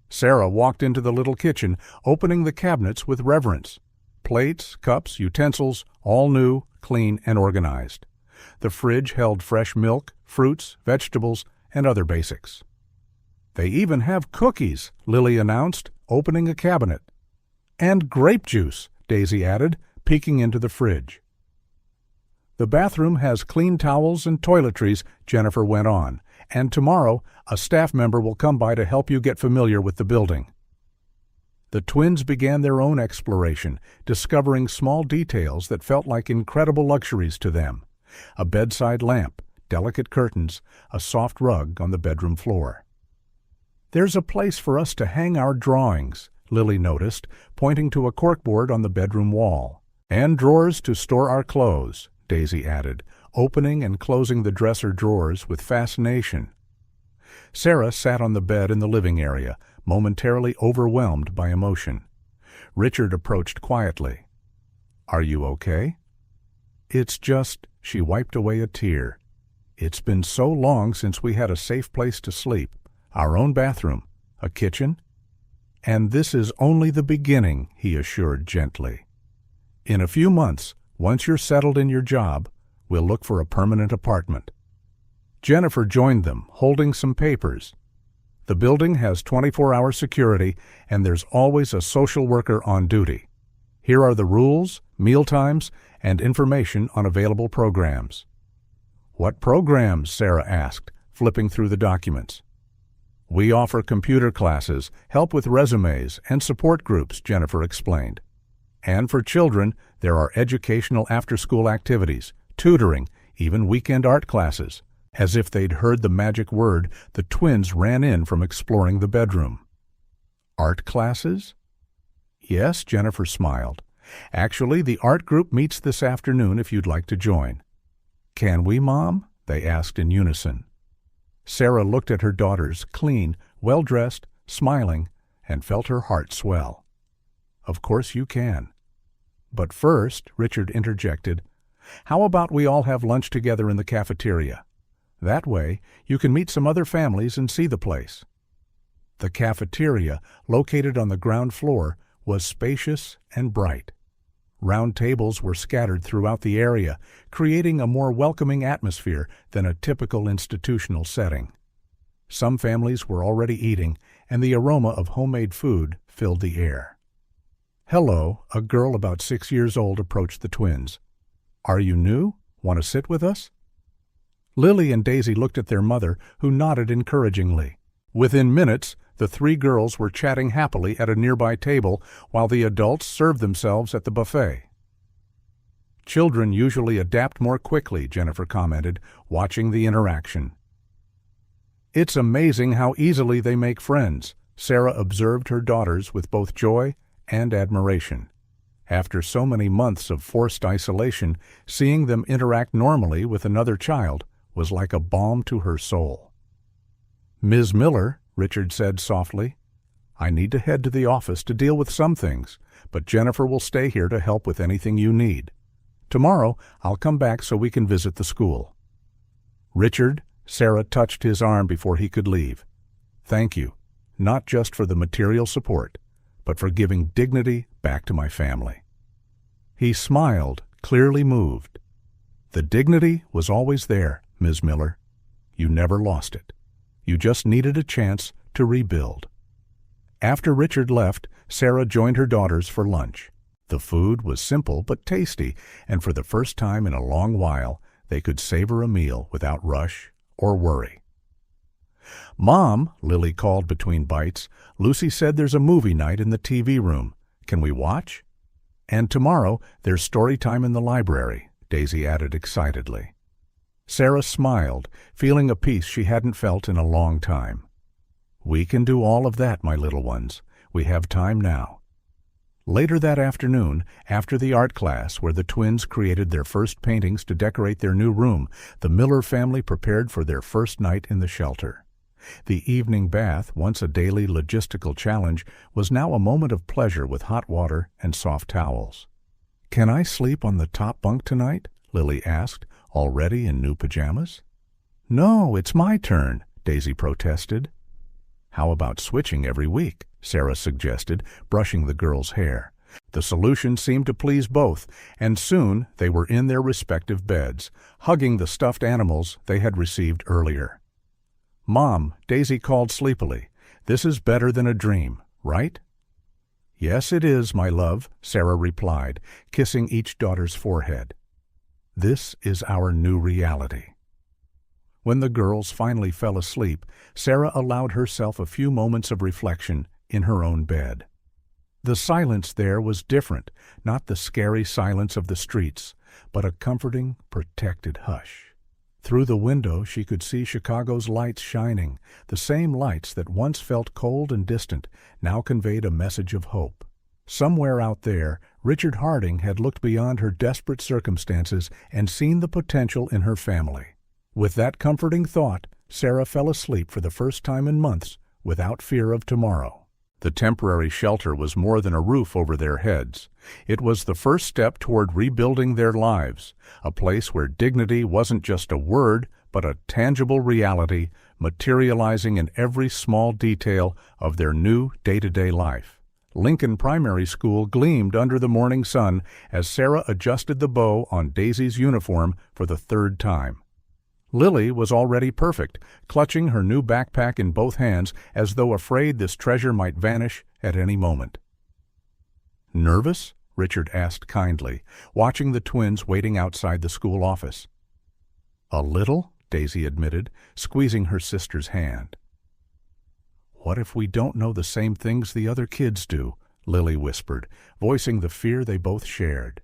Sarah walked into the little kitchen, opening the cabinets with reverence. Plates, cups, utensils, all new, clean, and organized. The fridge held fresh milk, fruits, vegetables, and other basics. "They even have cookies," Lily announced, opening a cabinet. "And grape juice," Daisy added, peeking into the fridge. "The bathroom has clean towels and toiletries," Jennifer went on, "and tomorrow a staff member will come by to help you get familiar with the building." The twins began their own exploration, discovering small details that felt like incredible luxuries to them. A bedside lamp, delicate curtains, a soft rug on the bedroom floor. "There's a place for us to hang our drawings," Lily noticed, pointing to a corkboard on the bedroom wall. "And drawers to store our clothes," Daisy added, opening and closing the dresser drawers with fascination. Sarah sat on the bed in the living area, momentarily overwhelmed by emotion. Richard approached quietly. "Are you okay?" "It's just," she wiped away a tear. "It's been so long since we had a safe place to sleep, our own bathroom, a kitchen." "And this is only the beginning," he assured gently. "In a few months, once you're settled in your job, we'll look for a permanent apartment." Jennifer joined them, holding some papers. "The building has 24-hour security, and there's always a social worker on duty. Here are the rules, meal times, and information on available programs." "What programs?" Sarah asked, flipping through the documents. "We offer computer classes, help with resumes, and support groups," Jennifer explained. "And for children, there are educational after-school activities, tutoring, even weekend art classes." As if they'd heard the magic word, the twins ran in from exploring the bedroom. "Art classes?" "Yes," Jennifer smiled. "Actually, the art group meets this afternoon if you'd like to join." "Can we, Mom?" they asked in unison. Sarah looked at her daughters, clean, well-dressed, smiling, and felt her heart swell. "Of course you can." "But first," Richard interjected, "how about we all have lunch together in the cafeteria? That way, you can meet some other families and see the place." The cafeteria, located on the ground floor, was spacious and bright. Round tables were scattered throughout the area, creating a more welcoming atmosphere than a typical institutional setting. Some families were already eating, and the aroma of homemade food filled the air. "Hello," a girl about 6 years old approached the twins. "Are you new? Want to sit with us?" Lily and Daisy looked at their mother, who nodded encouragingly. Within minutes, the 3 girls were chatting happily at a nearby table while the adults served themselves at the buffet. "Children usually adapt more quickly," Jennifer commented, watching the interaction. "It's amazing how easily they make friends," Sarah observed her daughters with both joy and admiration. After so many months of forced isolation, seeing them interact normally with another child was like a balm to her soul. "Ms. Miller," Richard said softly, "I need to head to the office to deal with some things, but Jennifer will stay here to help with anything you need. Tomorrow, I'll come back so we can visit the school." "Richard," Sarah touched his arm before he could leave. "Thank you, not just for the material support, but for giving dignity back to my family." He smiled, clearly moved. "The dignity was always there, Ms. Miller. You never lost it. You just needed a chance to rebuild." After Richard left, Sarah joined her daughters for lunch. The food was simple but tasty, and for the first time in a long while, they could savor a meal without rush or worry. "Mom," Lily called between bites, "Lucy said there's a movie night in the TV room. Can we watch?" "And tomorrow, there's story time in the library," Daisy added excitedly. Sarah smiled, feeling a peace she hadn't felt in a long time. "We can do all of that, my little ones. We have time now." Later that afternoon, after the art class where the twins created their first paintings to decorate their new room, the Miller family prepared for their first night in the shelter. The evening bath, once a daily logistical challenge, was now a moment of pleasure with hot water and soft towels. "Can I sleep on the top bunk tonight?" Lily asked, already in new pajamas. "No, it's my turn," Daisy protested. "How about switching every week?" Sarah suggested, brushing the girls' hair. The solution seemed to please both, and soon they were in their respective beds, hugging the stuffed animals they had received earlier. "Mom," Daisy called sleepily, "this is better than a dream, right?" "Yes, it is, my love," Sarah replied, kissing each daughter's forehead. "This is our new reality." When the girls finally fell asleep, Sarah allowed herself a few moments of reflection in her own bed. The silence there was different, not the scary silence of the streets, but a comforting, protected hush. Through the window she could see Chicago's lights shining, the same lights that once felt cold and distant now conveyed a message of hope. Somewhere out there, Richard Harding had looked beyond her desperate circumstances and seen the potential in her family. With that comforting thought, Sarah fell asleep for the first time in months without fear of tomorrow. The temporary shelter was more than a roof over their heads. It was the first step toward rebuilding their lives, a place where dignity wasn't just a word, but a tangible reality, materializing in every small detail of their new day-to-day life. Lincoln Primary School gleamed under the morning sun as Sarah adjusted the bow on Daisy's uniform for the third time. Lily was already perfect, clutching her new backpack in both hands as though afraid this treasure might vanish at any moment. "Nervous?" Richard asked kindly, watching the twins waiting outside the school office. "A little," Daisy admitted, squeezing her sister's hand. "What if we don't know the same things the other kids do?" Lily whispered, voicing the fear they both shared.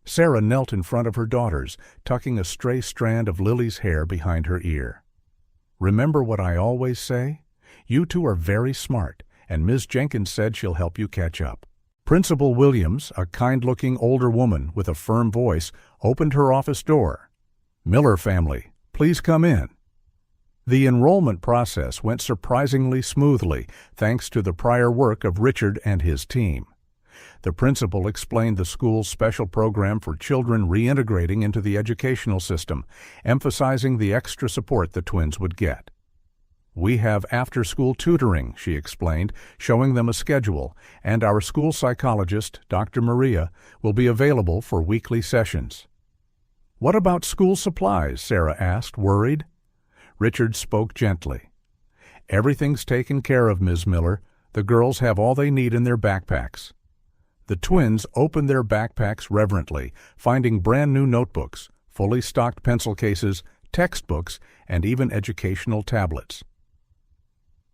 Sarah knelt in front of her daughters, tucking a stray strand of Lily's hair behind her ear. "Remember what I always say? You two are very smart, and Ms. Jenkins said she'll help you catch up." Principal Williams, a kind-looking older woman with a firm voice, opened her office door. "Miller family, please come in." The enrollment process went surprisingly smoothly, thanks to the prior work of Richard and his team. The principal explained the school's special program for children reintegrating into the educational system, emphasizing the extra support the twins would get. "We have after-school tutoring," she explained, showing them a schedule, and our school psychologist, Dr. Maria, will be available for weekly sessions. "What about school supplies?" Sarah asked, worried. Richard spoke gently. "Everything's taken care of, Ms. Miller. The girls have all they need in their backpacks." The twins opened their backpacks reverently, finding brand-new notebooks, fully stocked pencil cases, textbooks, and even educational tablets.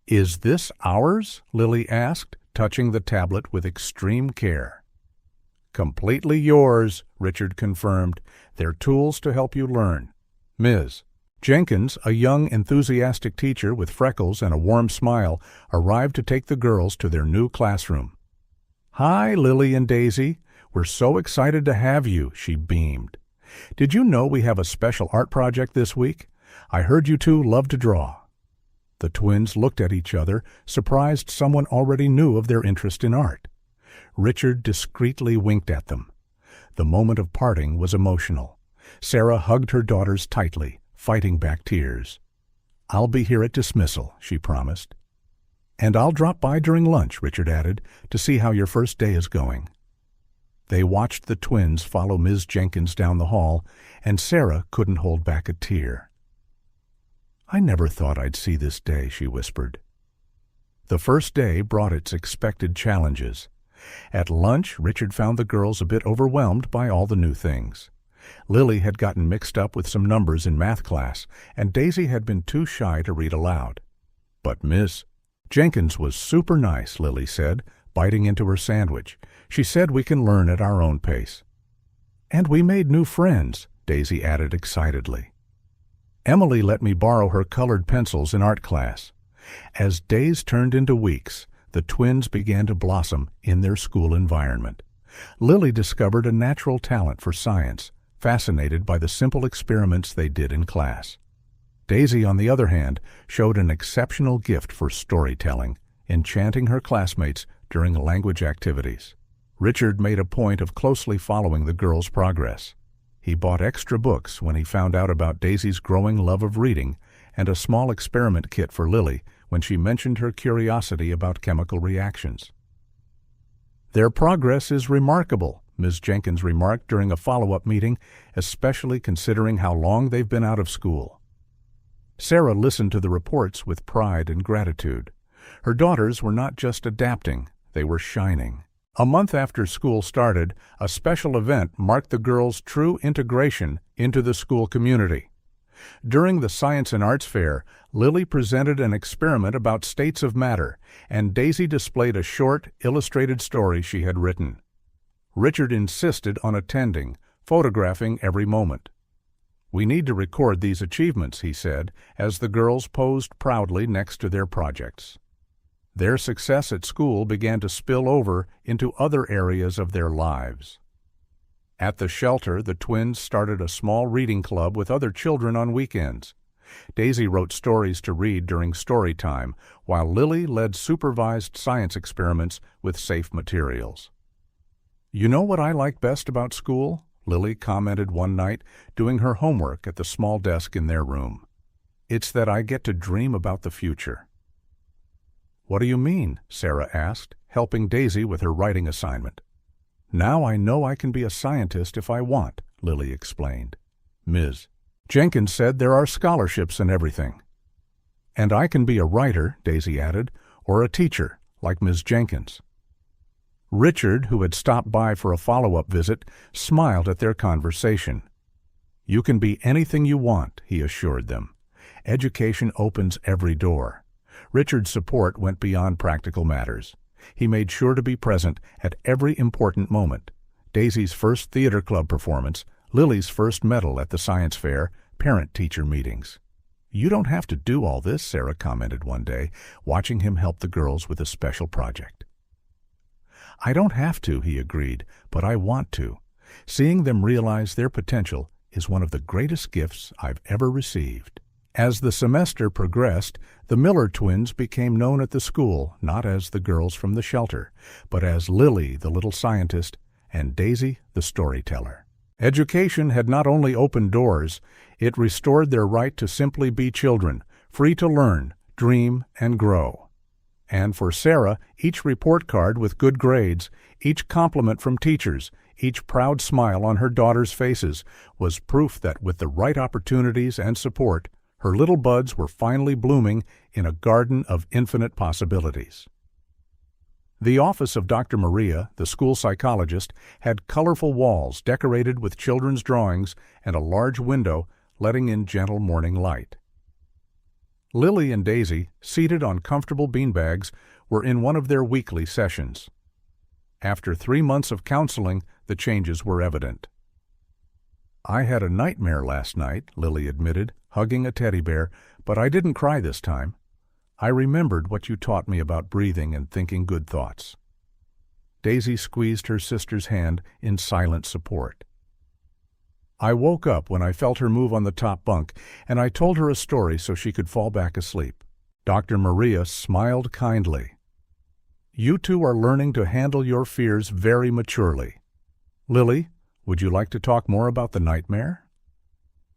"Is this ours?" Lily asked, touching the tablet with extreme care. "Completely yours," Richard confirmed. "They're tools to help you learn. Ms. Jenkins, a young, enthusiastic teacher with freckles and a warm smile, arrived to take the girls to their new classroom. "Hi, Lily and Daisy. We're so excited to have you," she beamed. "Did you know we have a special art project this week? I heard you two love to draw." The twins looked at each other, surprised someone already knew of their interest in art. Richard discreetly winked at them. The moment of parting was emotional. Sarah hugged her daughters tightly, fighting back tears. "I'll be here at dismissal," she promised. "And I'll drop by during lunch," Richard added, "to see how your first day is going." They watched the twins follow Ms. Jenkins down the hall, and Sarah couldn't hold back a tear. "I never thought I'd see this day," she whispered. The first day brought its expected challenges. At lunch, Richard found the girls a bit overwhelmed by all the new things. Lily had gotten mixed up with some numbers in math class, and Daisy had been too shy to read aloud. But Ms. Jenkins was super nice, Lily said, biting into her sandwich. "She said we can learn at our own pace." "And we made new friends," Daisy added excitedly. "Emily let me borrow her colored pencils in art class." As days turned into weeks, the twins began to blossom in their school environment. Lily discovered a natural talent for science, fascinated by the simple experiments they did in class. Daisy, on the other hand, showed an exceptional gift for storytelling, enchanting her classmates during language activities. Richard made a point of closely following the girls' progress. He bought extra books when he found out about Daisy's growing love of reading, and a small experiment kit for Lily when she mentioned her curiosity about chemical reactions. "Their progress is remarkable," Ms. Jenkins remarked during a follow-up meeting, "especially considering how long they've been out of school." Sarah listened to the reports with pride and gratitude. Her daughters were not just adapting, they were shining. A month after school started, a special event marked the girls' true integration into the school community. During the Science and Arts Fair, Lily presented an experiment about states of matter, and Daisy displayed a short, illustrated story she had written. Richard insisted on attending, photographing every moment. "We need to record these achievements," he said, as the girls posed proudly next to their projects. Their success at school began to spill over into other areas of their lives. At the shelter, the twins started a small reading club with other children on weekends. Daisy wrote stories to read during story time, while Lily led supervised science experiments with safe materials. "You know what I like best about school?" Lily commented one night, doing her homework at the small desk in their room. "It's that I get to dream about the future." "What do you mean?" Sarah asked, helping Daisy with her writing assignment. "Now I know I can be a scientist if I want," Lily explained. Ms. Jenkins said there are scholarships and everything. "And I can be a writer," Daisy added, "or a teacher, like Ms. Jenkins." Richard, who had stopped by for a follow-up visit, smiled at their conversation. "You can be anything you want," he assured them. "Education opens every door." Richard's support went beyond practical matters. He made sure to be present at every important moment: Daisy's first theater club performance, Lily's first medal at the science fair, parent-teacher meetings. "You don't have to do all this," Sarah commented one day, watching him help the girls with a special project. "I don't have to," he agreed, "but I want to. Seeing them realize their potential is one of the greatest gifts I've ever received." As the semester progressed, the Miller twins became known at the school not as the girls from the shelter, but as Lily, the little scientist, and Daisy, the storyteller. Education had not only opened doors, it restored their right to simply be children, free to learn, dream, and grow. And for Sarah, each report card with good grades, each compliment from teachers, each proud smile on her daughters' faces was proof that with the right opportunities and support, her little buds were finally blooming in a garden of infinite possibilities. The office of Dr. Maria, the school psychologist, had colorful walls decorated with children's drawings and a large window letting in gentle morning light. Lily and Daisy, seated on comfortable beanbags, were in one of their weekly sessions. After 3 months of counseling, the changes were evident. "I had a nightmare last night," Lily admitted, hugging a teddy bear, "but I didn't cry this time. I remembered what you taught me about breathing and thinking good thoughts." Daisy squeezed her sister's hand in silent support. "I woke up when I felt her move on the top bunk, and I told her a story so she could fall back asleep." Dr. Maria smiled kindly. "You two are learning to handle your fears very maturely. Lily, would you like to talk more about the nightmare?"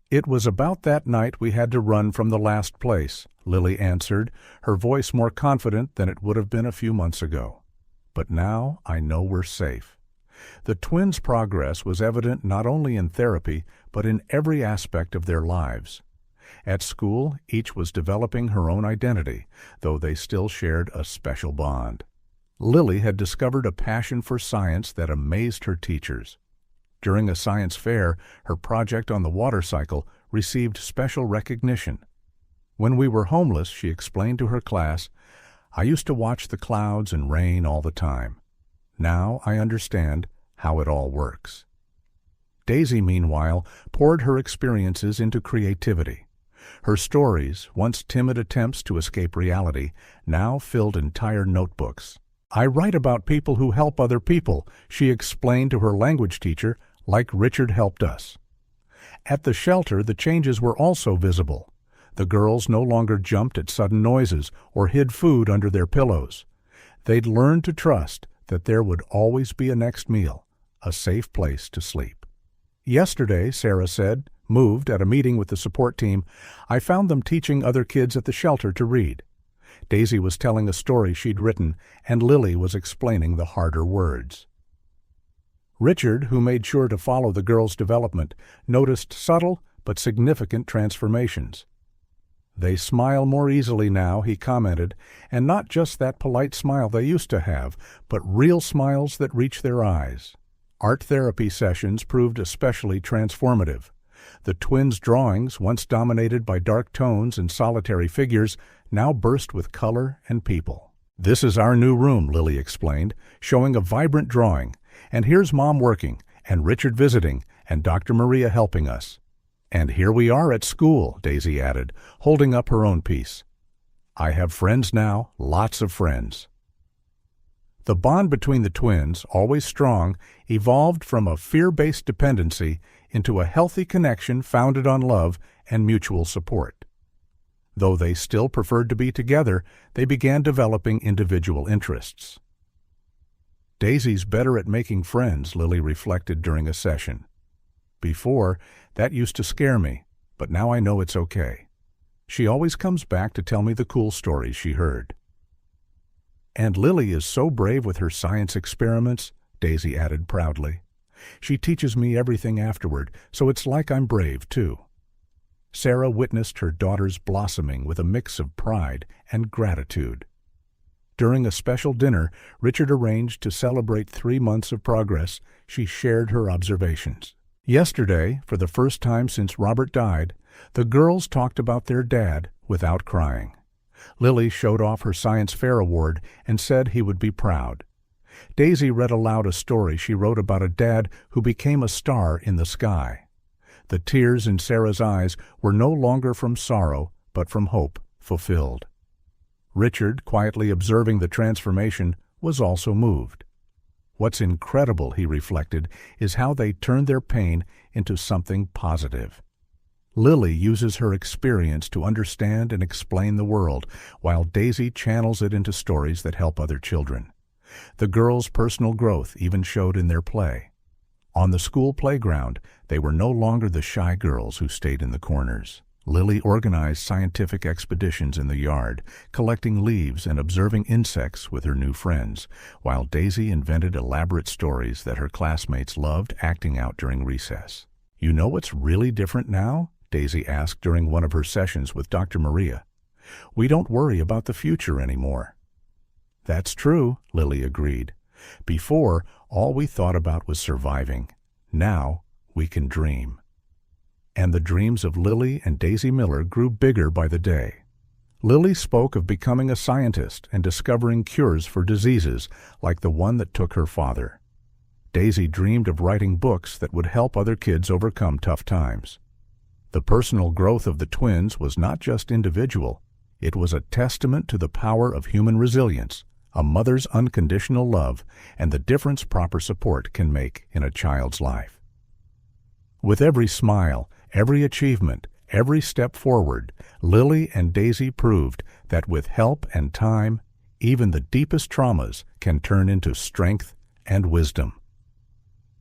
"It was about that night we had to run from the last place," Lily answered, her voice more confident than it would have been a few months ago. "But now I know we're safe." The twins' progress was evident not only in therapy, but in every aspect of their lives. At school, each was developing her own identity, though they still shared a special bond. Lily had discovered a passion for science that amazed her teachers. During a science fair, her project on the water cycle received special recognition. "When we were homeless," she explained to her class, "I used to watch the clouds and rain all the time. Now I understand how it all works." Daisy, meanwhile, poured her experiences into creativity. Her stories, once timid attempts to escape reality, now filled entire notebooks. "I write about people who help other people," she explained to her language teacher, "like Richard helped us." At the shelter, the changes were also visible. The girls no longer jumped at sudden noises or hid food under their pillows. They'd learned to trust that there would always be a next meal, a safe place to sleep. "Yesterday," Sarah said, moved at a meeting with the support team, "I found them teaching other kids at the shelter to read." Daisy was telling a story she'd written, and Lily was explaining the harder words. Richard, who made sure to follow the girls' development, noticed subtle but significant transformations. "They smile more easily now," he commented, "and not just that polite smile they used to have, but real smiles that reach their eyes." Art therapy sessions proved especially transformative. The twins' drawings, once dominated by dark tones and solitary figures, now burst with color and people. "This is our new room," Lily explained, showing a vibrant drawing. "And here's Mom working, and Richard visiting, and Dr. Maria helping us. And here we are at school," Daisy added, holding up her own piece. I have friends now, lots of friends. The bond between the twins, always strong, evolved from a fear-based dependency into a healthy connection founded on love and mutual support. Though they still preferred to be together, they began developing individual interests. Daisy's better at making friends, Lily reflected during a session. Before, that used to scare me, but now I know it's okay. She always comes back to tell me the cool stories she heard. And Lily is so brave with her science experiments, Daisy added proudly. She teaches me everything afterward, so it's like I'm brave, too. Sarah witnessed her daughter's blossoming with a mix of pride and gratitude. During a special dinner Richard arranged to celebrate 3 months of progress, she shared her observations. Yesterday, for the first time since Robert died, the girls talked about their dad without crying. Lily showed off her science fair award and said he would be proud. Daisy read aloud a story she wrote about a dad who became a star in the sky. The tears in Sarah's eyes were no longer from sorrow, but from hope fulfilled. Richard, quietly observing the transformation, was also moved. What's incredible, he reflected, is how they turned their pain into something positive. Lily uses her experience to understand and explain the world, while Daisy channels it into stories that help other children. The girls' personal growth even showed in their play. On the school playground, they were no longer the shy girls who stayed in the corners. Lily organized scientific expeditions in the yard, collecting leaves and observing insects with her new friends, while Daisy invented elaborate stories that her classmates loved acting out during recess. "You know what's really different now?" Daisy asked during one of her sessions with Dr. Maria. "We don't worry about the future anymore." "That's true," Lily agreed. "Before, all we thought about was surviving. Now, we can dream." And the dreams of Lily and Daisy Miller grew bigger by the day. Lily spoke of becoming a scientist and discovering cures for diseases like the one that took her father. Daisy dreamed of writing books that would help other kids overcome tough times. The personal growth of the twins was not just individual, it was a testament to the power of human resilience, a mother's unconditional love, and the difference proper support can make in a child's life. With every smile, every achievement, every step forward, Lily and Daisy proved that with help and time, even the deepest traumas can turn into strength and wisdom.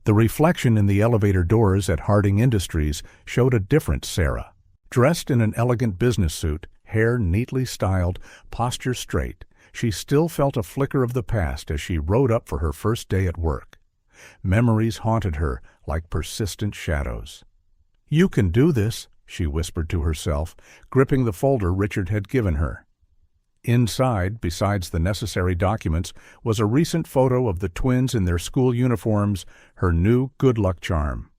The reflection in the elevator doors at Harding Industries showed a different Sarah. Dressed in an elegant business suit, hair neatly styled, posture straight, she still felt a flicker of the past as she rode up for her first day at work. Memories haunted her like persistent shadows. "You can do this," she whispered to herself, gripping the folder Richard had given her. Inside, besides the necessary documents, was a recent photo of the twins in their school uniforms, her new good luck charm.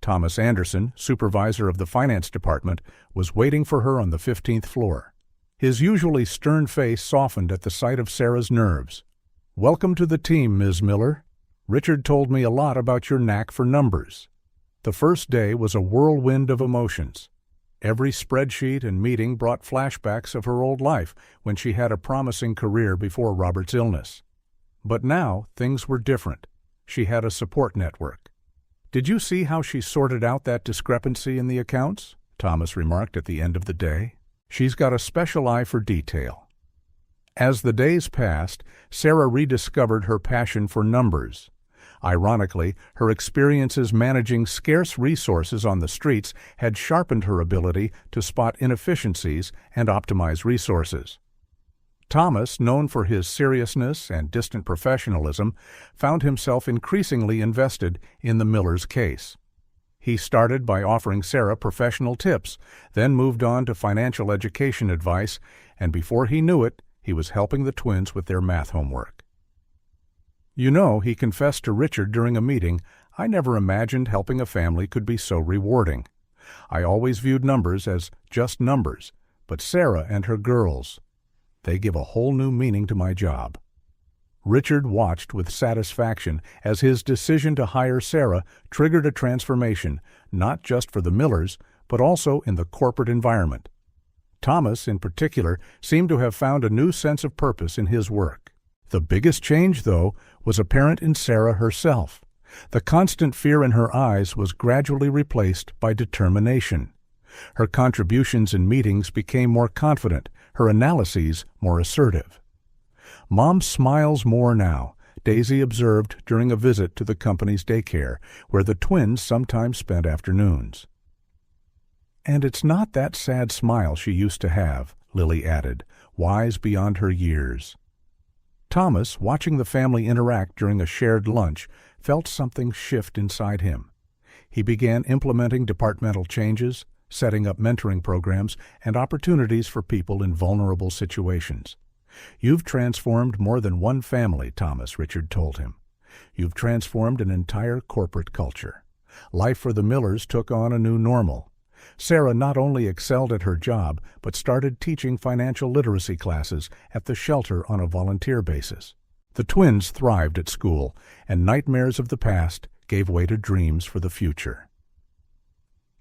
Thomas Anderson, supervisor of the finance department, was waiting for her on the 15th floor. His usually stern face softened at the sight of Sarah's nerves. "Welcome to the team, Ms. Miller. Richard told me a lot about your knack for numbers." The first day was a whirlwind of emotions. Every spreadsheet and meeting brought flashbacks of her old life when she had a promising career before Robert's illness. But now things were different. She had a support network. "Did you see how she sorted out that discrepancy in the accounts?" Thomas remarked at the end of the day. "She's got a special eye for detail." As the days passed, Sarah rediscovered her passion for numbers. Ironically, her experiences managing scarce resources on the streets had sharpened her ability to spot inefficiencies and optimize resources. Thomas, known for his seriousness and distant professionalism, found himself increasingly invested in the Millers' case. He started by offering Sarah professional tips, then moved on to financial education advice, and before he knew it, he was helping the twins with their math homework. "You know," he confessed to Richard during a meeting, "I never imagined helping a family could be so rewarding. I always viewed numbers as just numbers, but Sarah and her girls, they give a whole new meaning to my job." Richard watched with satisfaction as his decision to hire Sarah triggered a transformation, not just for the Millers, but also in the corporate environment. Thomas, in particular, seemed to have found a new sense of purpose in his work. The biggest change, though, was apparent in Sarah herself. The constant fear in her eyes was gradually replaced by determination. Her contributions in meetings became more confident, her analyses more assertive. "Mom smiles more now," Daisy observed during a visit to the company's daycare, where the twins sometimes spent afternoons. "And it's not that sad smile she used to have," Lily added, wise beyond her years. Thomas, watching the family interact during a shared lunch, felt something shift inside him. He began implementing departmental changes, setting up mentoring programs, and opportunities for people in vulnerable situations. "You've transformed more than one family, Thomas," Richard told him. "You've transformed an entire corporate culture." Life for the Millers took on a new normal. Sarah not only excelled at her job, but started teaching financial literacy classes at the shelter on a volunteer basis. The twins thrived at school, and nightmares of the past gave way to dreams for the future.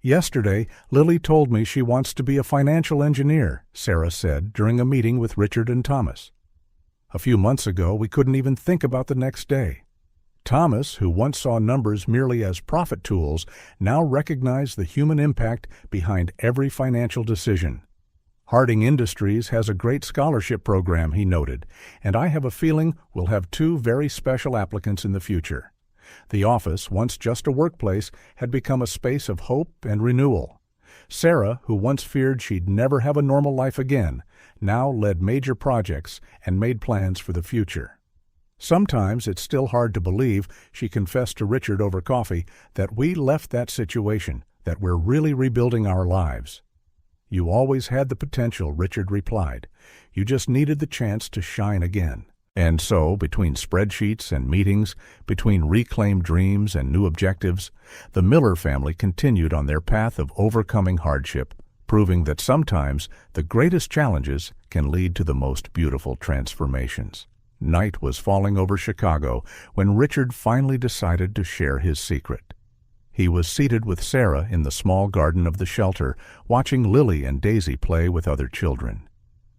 "Yesterday, Lily told me she wants to be a financial engineer," Sarah said during a meeting with Richard and Thomas. "A few months ago, we couldn't even think about the next day." Thomas, who once saw numbers merely as profit tools, now recognized the human impact behind every financial decision. "Harding Industries has a great scholarship program," he noted, "and I have a feeling we'll have 2 very special applicants in the future." The office, once just a workplace, had become a space of hope and renewal. Sarah, who once feared she'd never have a normal life again, now led major projects and made plans for the future. "Sometimes it's still hard to believe," she confessed to Richard over coffee, "that we left that situation, that we're really rebuilding our lives." "You always had the potential," Richard replied. "You just needed the chance to shine again." And so, between spreadsheets and meetings, between reclaimed dreams and new objectives, the Miller family continued on their path of overcoming hardship, proving that sometimes the greatest challenges can lead to the most beautiful transformations. Night was falling over Chicago when Richard finally decided to share his secret. He was seated with Sarah in the small garden of the shelter, watching Lily and Daisy play with other children.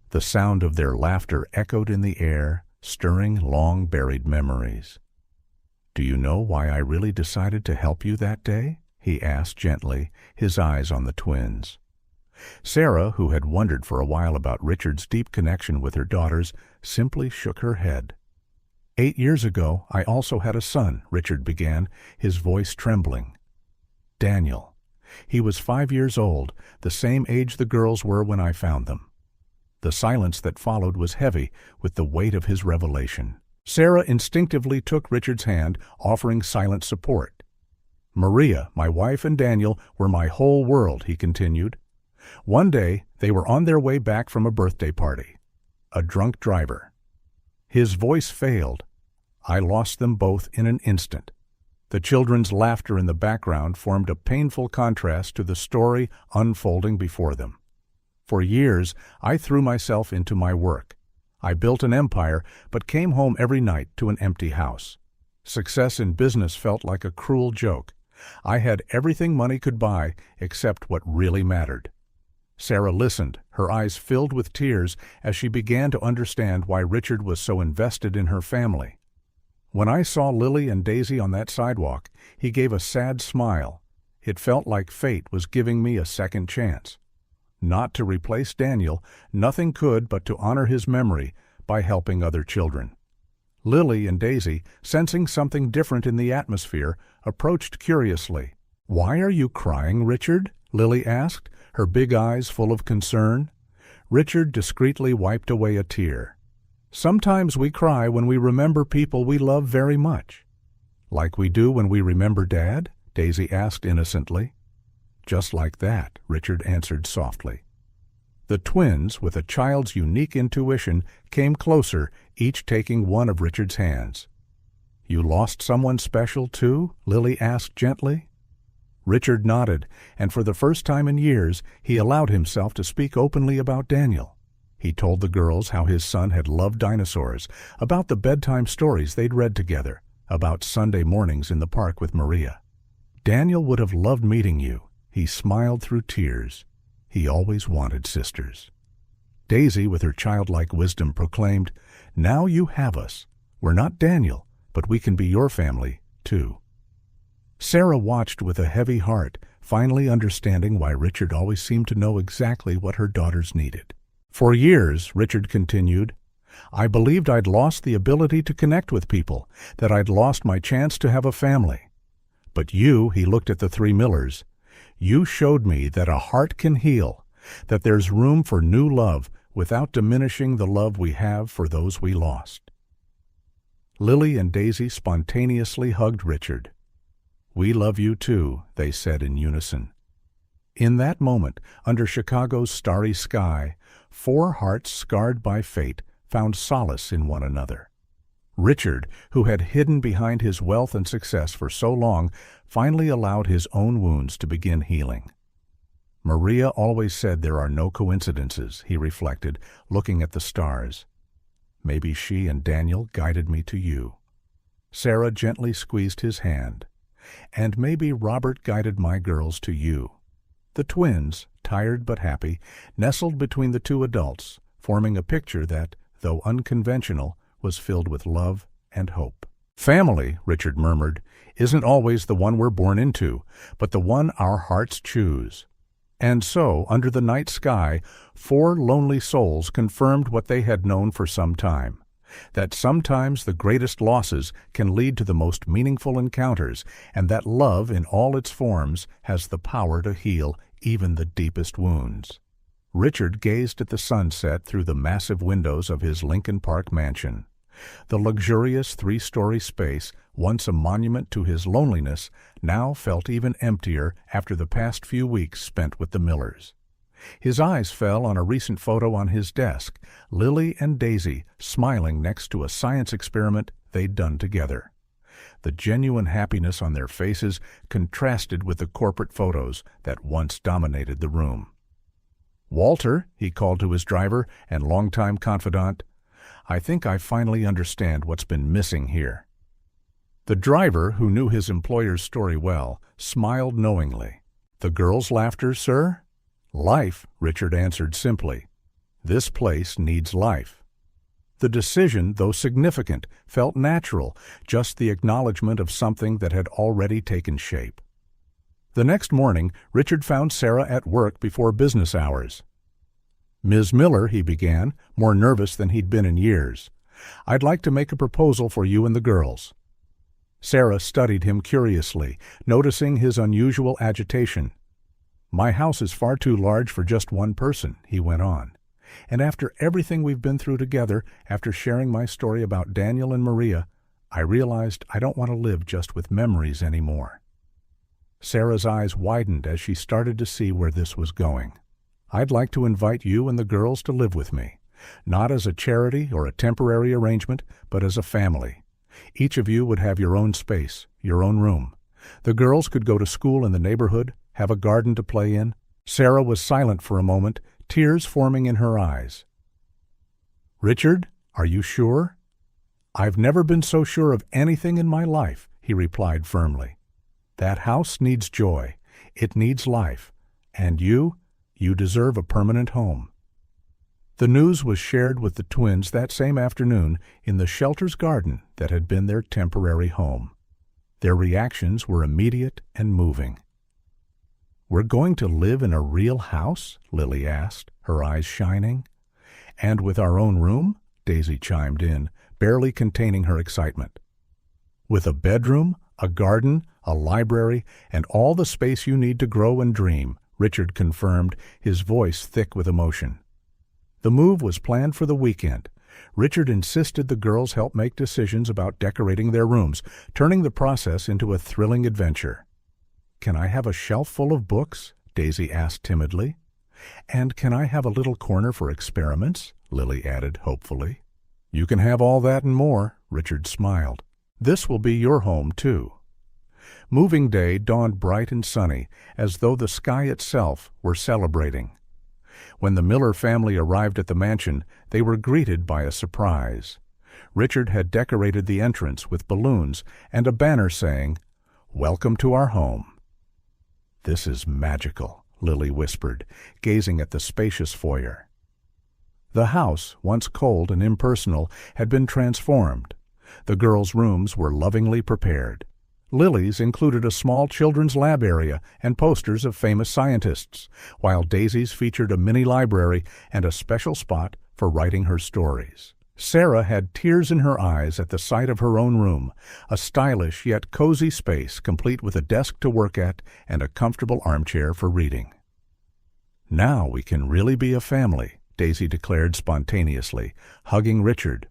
The sound of their laughter echoed in the air, stirring long-buried memories. "Do you know why I really decided to help you that day?" he asked gently, his eyes on the twins. Sarah, who had wondered for a while about Richard's deep connection with her daughters, simply shook her head. "8 years ago, I also had a son," Richard began, his voice trembling. "Daniel. He was 5 years old, the same age the girls were when I found them." The silence that followed was heavy with the weight of his revelation. Sarah instinctively took Richard's hand, offering silent support. "Maria, my wife, and Daniel were my whole world," he continued. "One day, they were on their way back from a birthday party. A drunk driver." His voice failed. "I lost them both in an instant." The children's laughter in the background formed a painful contrast to the story unfolding before them. "For years, I threw myself into my work. I built an empire, but came home every night to an empty house. Success in business felt like a cruel joke. I had everything money could buy except what really mattered." Sarah listened, her eyes filled with tears as she began to understand why Richard was so invested in her family. "When I saw Lily and Daisy on that sidewalk, he gave a sad smile. It felt like fate was giving me a second chance. Not to replace Daniel, nothing could but to honor his memory by helping other children." Lily and Daisy, sensing something different in the atmosphere, approached curiously. "Why are you crying, Richard?" Lily asked, her big eyes full of concern. Richard discreetly wiped away a tear. "Sometimes we cry when we remember people we love very much." "Like we do when we remember Dad?" Daisy asked innocently. "Just like that," Richard answered softly. The twins, with a child's unique intuition, came closer, each taking one of Richard's hands. "You lost someone special, too?" Lily asked gently. Richard nodded, and for the first time in years, he allowed himself to speak openly about Daniel. He told the girls how his son had loved dinosaurs, about the bedtime stories they'd read together, about Sunday mornings in the park with Maria. "Daniel would have loved meeting you. He smiled through tears. He always wanted sisters." Daisy, with her childlike wisdom, proclaimed, "Now you have us. We're not Daniel, but we can be your family, too." Sarah watched with a heavy heart, finally understanding why Richard always seemed to know exactly what her daughters needed. "For years," Richard continued, "I believed I'd lost the ability to connect with people, that I'd lost my chance to have a family. But you," he looked at the three Millers, "you showed me that a heart can heal, that there's room for new love without diminishing the love we have for those we lost." Lily and Daisy spontaneously hugged Richard. "We love you too," they said in unison. In that moment, under Chicago's starry sky, four hearts scarred by fate found solace in one another. Richard, who had hidden behind his wealth and success for so long, finally allowed his own wounds to begin healing. "Maria always said there are no coincidences," he reflected, looking at the stars. "Maybe she and Daniel guided me to you." Sarah gently squeezed his hand. "And maybe Robert guided my girls to you." The twins, tired but happy, nestled between the two adults, forming a picture that, though unconventional, was filled with love and hope. "Family," Richard murmured, "isn't always the one we're born into, but the one our hearts choose." And so, under the night sky, four lonely souls confirmed what they had known for some time, that sometimes the greatest losses can lead to the most meaningful encounters, and that love in all its forms has the power to heal even the deepest wounds. Richard gazed at the sunset through the massive windows of his Lincoln Park mansion. The luxurious three-story space, once a monument to his loneliness, now felt even emptier after the past few weeks spent with the Millers. His eyes fell on a recent photo on his desk, Lily and Daisy smiling next to a science experiment they'd done together. The genuine happiness on their faces contrasted with the corporate photos that once dominated the room. "Walter," he called to his driver and longtime confidant, "I think I finally understand what's been missing here." The driver, who knew his employer's story well, smiled knowingly. "The girls' laughter, sir?" "Life," Richard answered simply. "This place needs life." The decision, though significant, felt natural, just the acknowledgement of something that had already taken shape. The next morning, Richard found Sarah at work before business hours. "Ms. Miller," he began, more nervous than he'd been in years, "I'd like to make a proposal for you and the girls." Sarah studied him curiously, noticing his unusual agitation. "My house is far too large for just one person," he went on. "And after everything we've been through together, after sharing my story about Daniel and Maria, I realized I don't want to live just with memories anymore." Sarah's eyes widened as she started to see where this was going. "I'd like to invite you and the girls to live with me, not as a charity or a temporary arrangement, but as a family. Each of you would have your own space, your own room. The girls could go to school in the neighborhood, have a garden to play in." Sarah was silent for a moment, tears forming in her eyes. "Richard, are you sure?" "I've never been so sure of anything in my life," he replied firmly. "That house needs joy. It needs life. And you deserve a permanent home." The news was shared with the twins that same afternoon in the shelter's garden that had been their temporary home. Their reactions were immediate and moving. "We're going to live in a real house?" Lily asked, her eyes shining. "And with our own room?" Daisy chimed in, barely containing her excitement. "With a bedroom, a garden, a library, and all the space you need to grow and dream," Richard confirmed, his voice thick with emotion. The move was planned for the weekend. Richard insisted the girls help make decisions about decorating their rooms, turning the process into a thrilling adventure. "Can I have a shelf full of books?" Daisy asked timidly. "And can I have a little corner for experiments?" Lily added hopefully. "You can have all that and more," Richard smiled. "This will be your home, too." Moving day dawned bright and sunny, as though the sky itself were celebrating. When the Miller family arrived at the mansion, they were greeted by a surprise. Richard had decorated the entrance with balloons and a banner saying, "Welcome to our home." "This is magical," Lily whispered, gazing at the spacious foyer. The house, once cold and impersonal, had been transformed. The girls' rooms were lovingly prepared. Lily's included a small children's lab area and posters of famous scientists, while Daisy's featured a mini library and a special spot for writing her stories. Sarah had tears in her eyes at the sight of her own room, a stylish yet cozy space complete with a desk to work at and a comfortable armchair for reading. "Now we can really be a family," Daisy declared spontaneously, hugging Richard.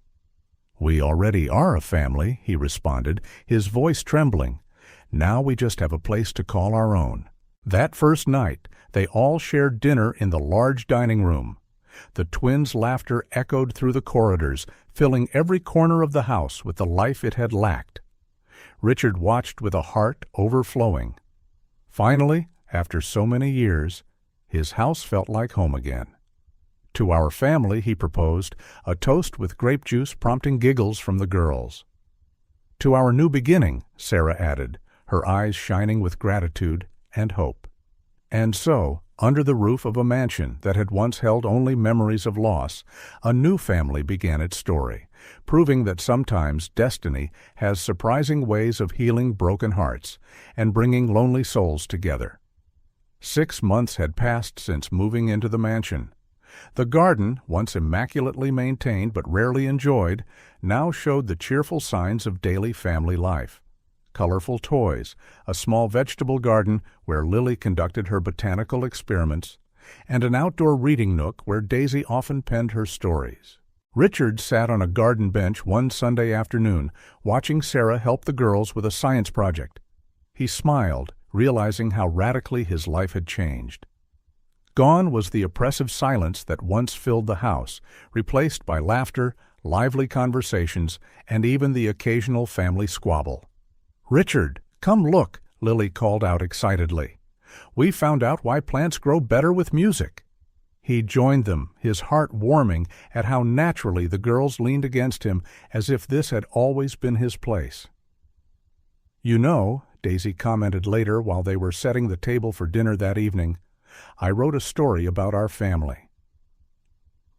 "We already are a family," he responded, his voice trembling. "Now we just have a place to call our own." That first night, they all shared dinner in the large dining room. The twins' laughter echoed through the corridors, filling every corner of the house with the life it had lacked. Richard watched with a heart overflowing. Finally, after so many years, his house felt like home again. "To our family," he proposed, a toast with grape juice prompting giggles from the girls. "To our new beginning," Sarah added, her eyes shining with gratitude and hope. And so, under the roof of a mansion that had once held only memories of loss, a new family began its story, proving that sometimes destiny has surprising ways of healing broken hearts and bringing lonely souls together. 6 months had passed since moving into the mansion. The garden, once immaculately maintained but rarely enjoyed, now showed the cheerful signs of daily family life. Colorful toys, a small vegetable garden where Lily conducted her botanical experiments, and an outdoor reading nook where Daisy often penned her stories. Richard sat on a garden bench one Sunday afternoon, watching Sarah help the girls with a science project. He smiled, realizing how radically his life had changed. Gone was the oppressive silence that once filled the house, replaced by laughter, lively conversations, and even the occasional family squabble. "Richard, come look," Lily called out excitedly. "We found out why plants grow better with music." He joined them, his heart warming at how naturally the girls leaned against him as if this had always been his place. "You know," Daisy commented later while they were setting the table for dinner that evening, "I wrote a story about our family."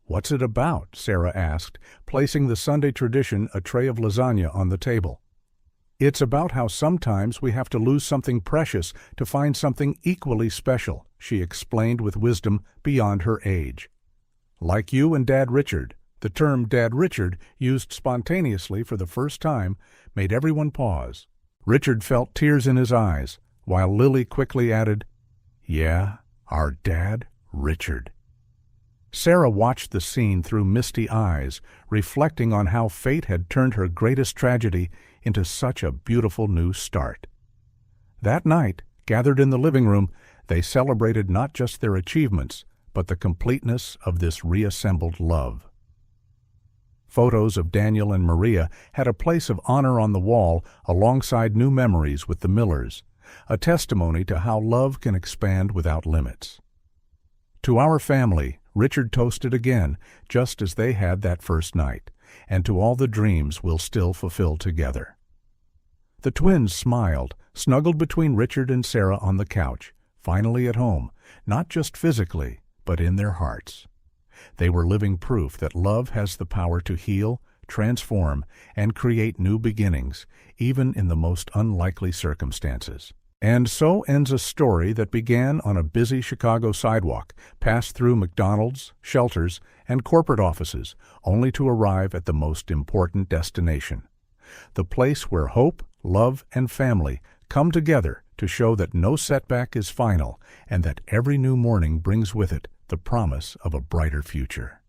"What's it about?" Sarah asked, placing the Sunday tradition, a tray of lasagna, on the table. "It's about how sometimes we have to lose something precious to find something equally special," she explained with wisdom beyond her age. "Like you and Dad Richard." The term Dad Richard, used spontaneously for the first time, made everyone pause. Richard felt tears in his eyes, while Lily quickly added, "Yeah, our Dad Richard." Sarah watched the scene through misty eyes, reflecting on how fate had turned her greatest tragedy into such a beautiful new start. That night, gathered in the living room, they celebrated not just their achievements, but the completeness of this reassembled love. Photos of Daniel and Maria had a place of honor on the wall alongside new memories with the Millers, a testimony to how love can expand without limits. "To our family," Richard toasted again, just as they had that first night, "and to all the dreams we'll still fulfill together." The twins smiled, snuggled between Richard and Sarah on the couch, finally at home, not just physically, but in their hearts. They were living proof that love has the power to heal, transform, and create new beginnings, even in the most unlikely circumstances. And so ends a story that began on a busy Chicago sidewalk, passed through McDonald's, shelters, and corporate offices, only to arrive at the most important destination. The place where hope, love, and family come together to show that no setback is final and that every new morning brings with it the promise of a brighter future.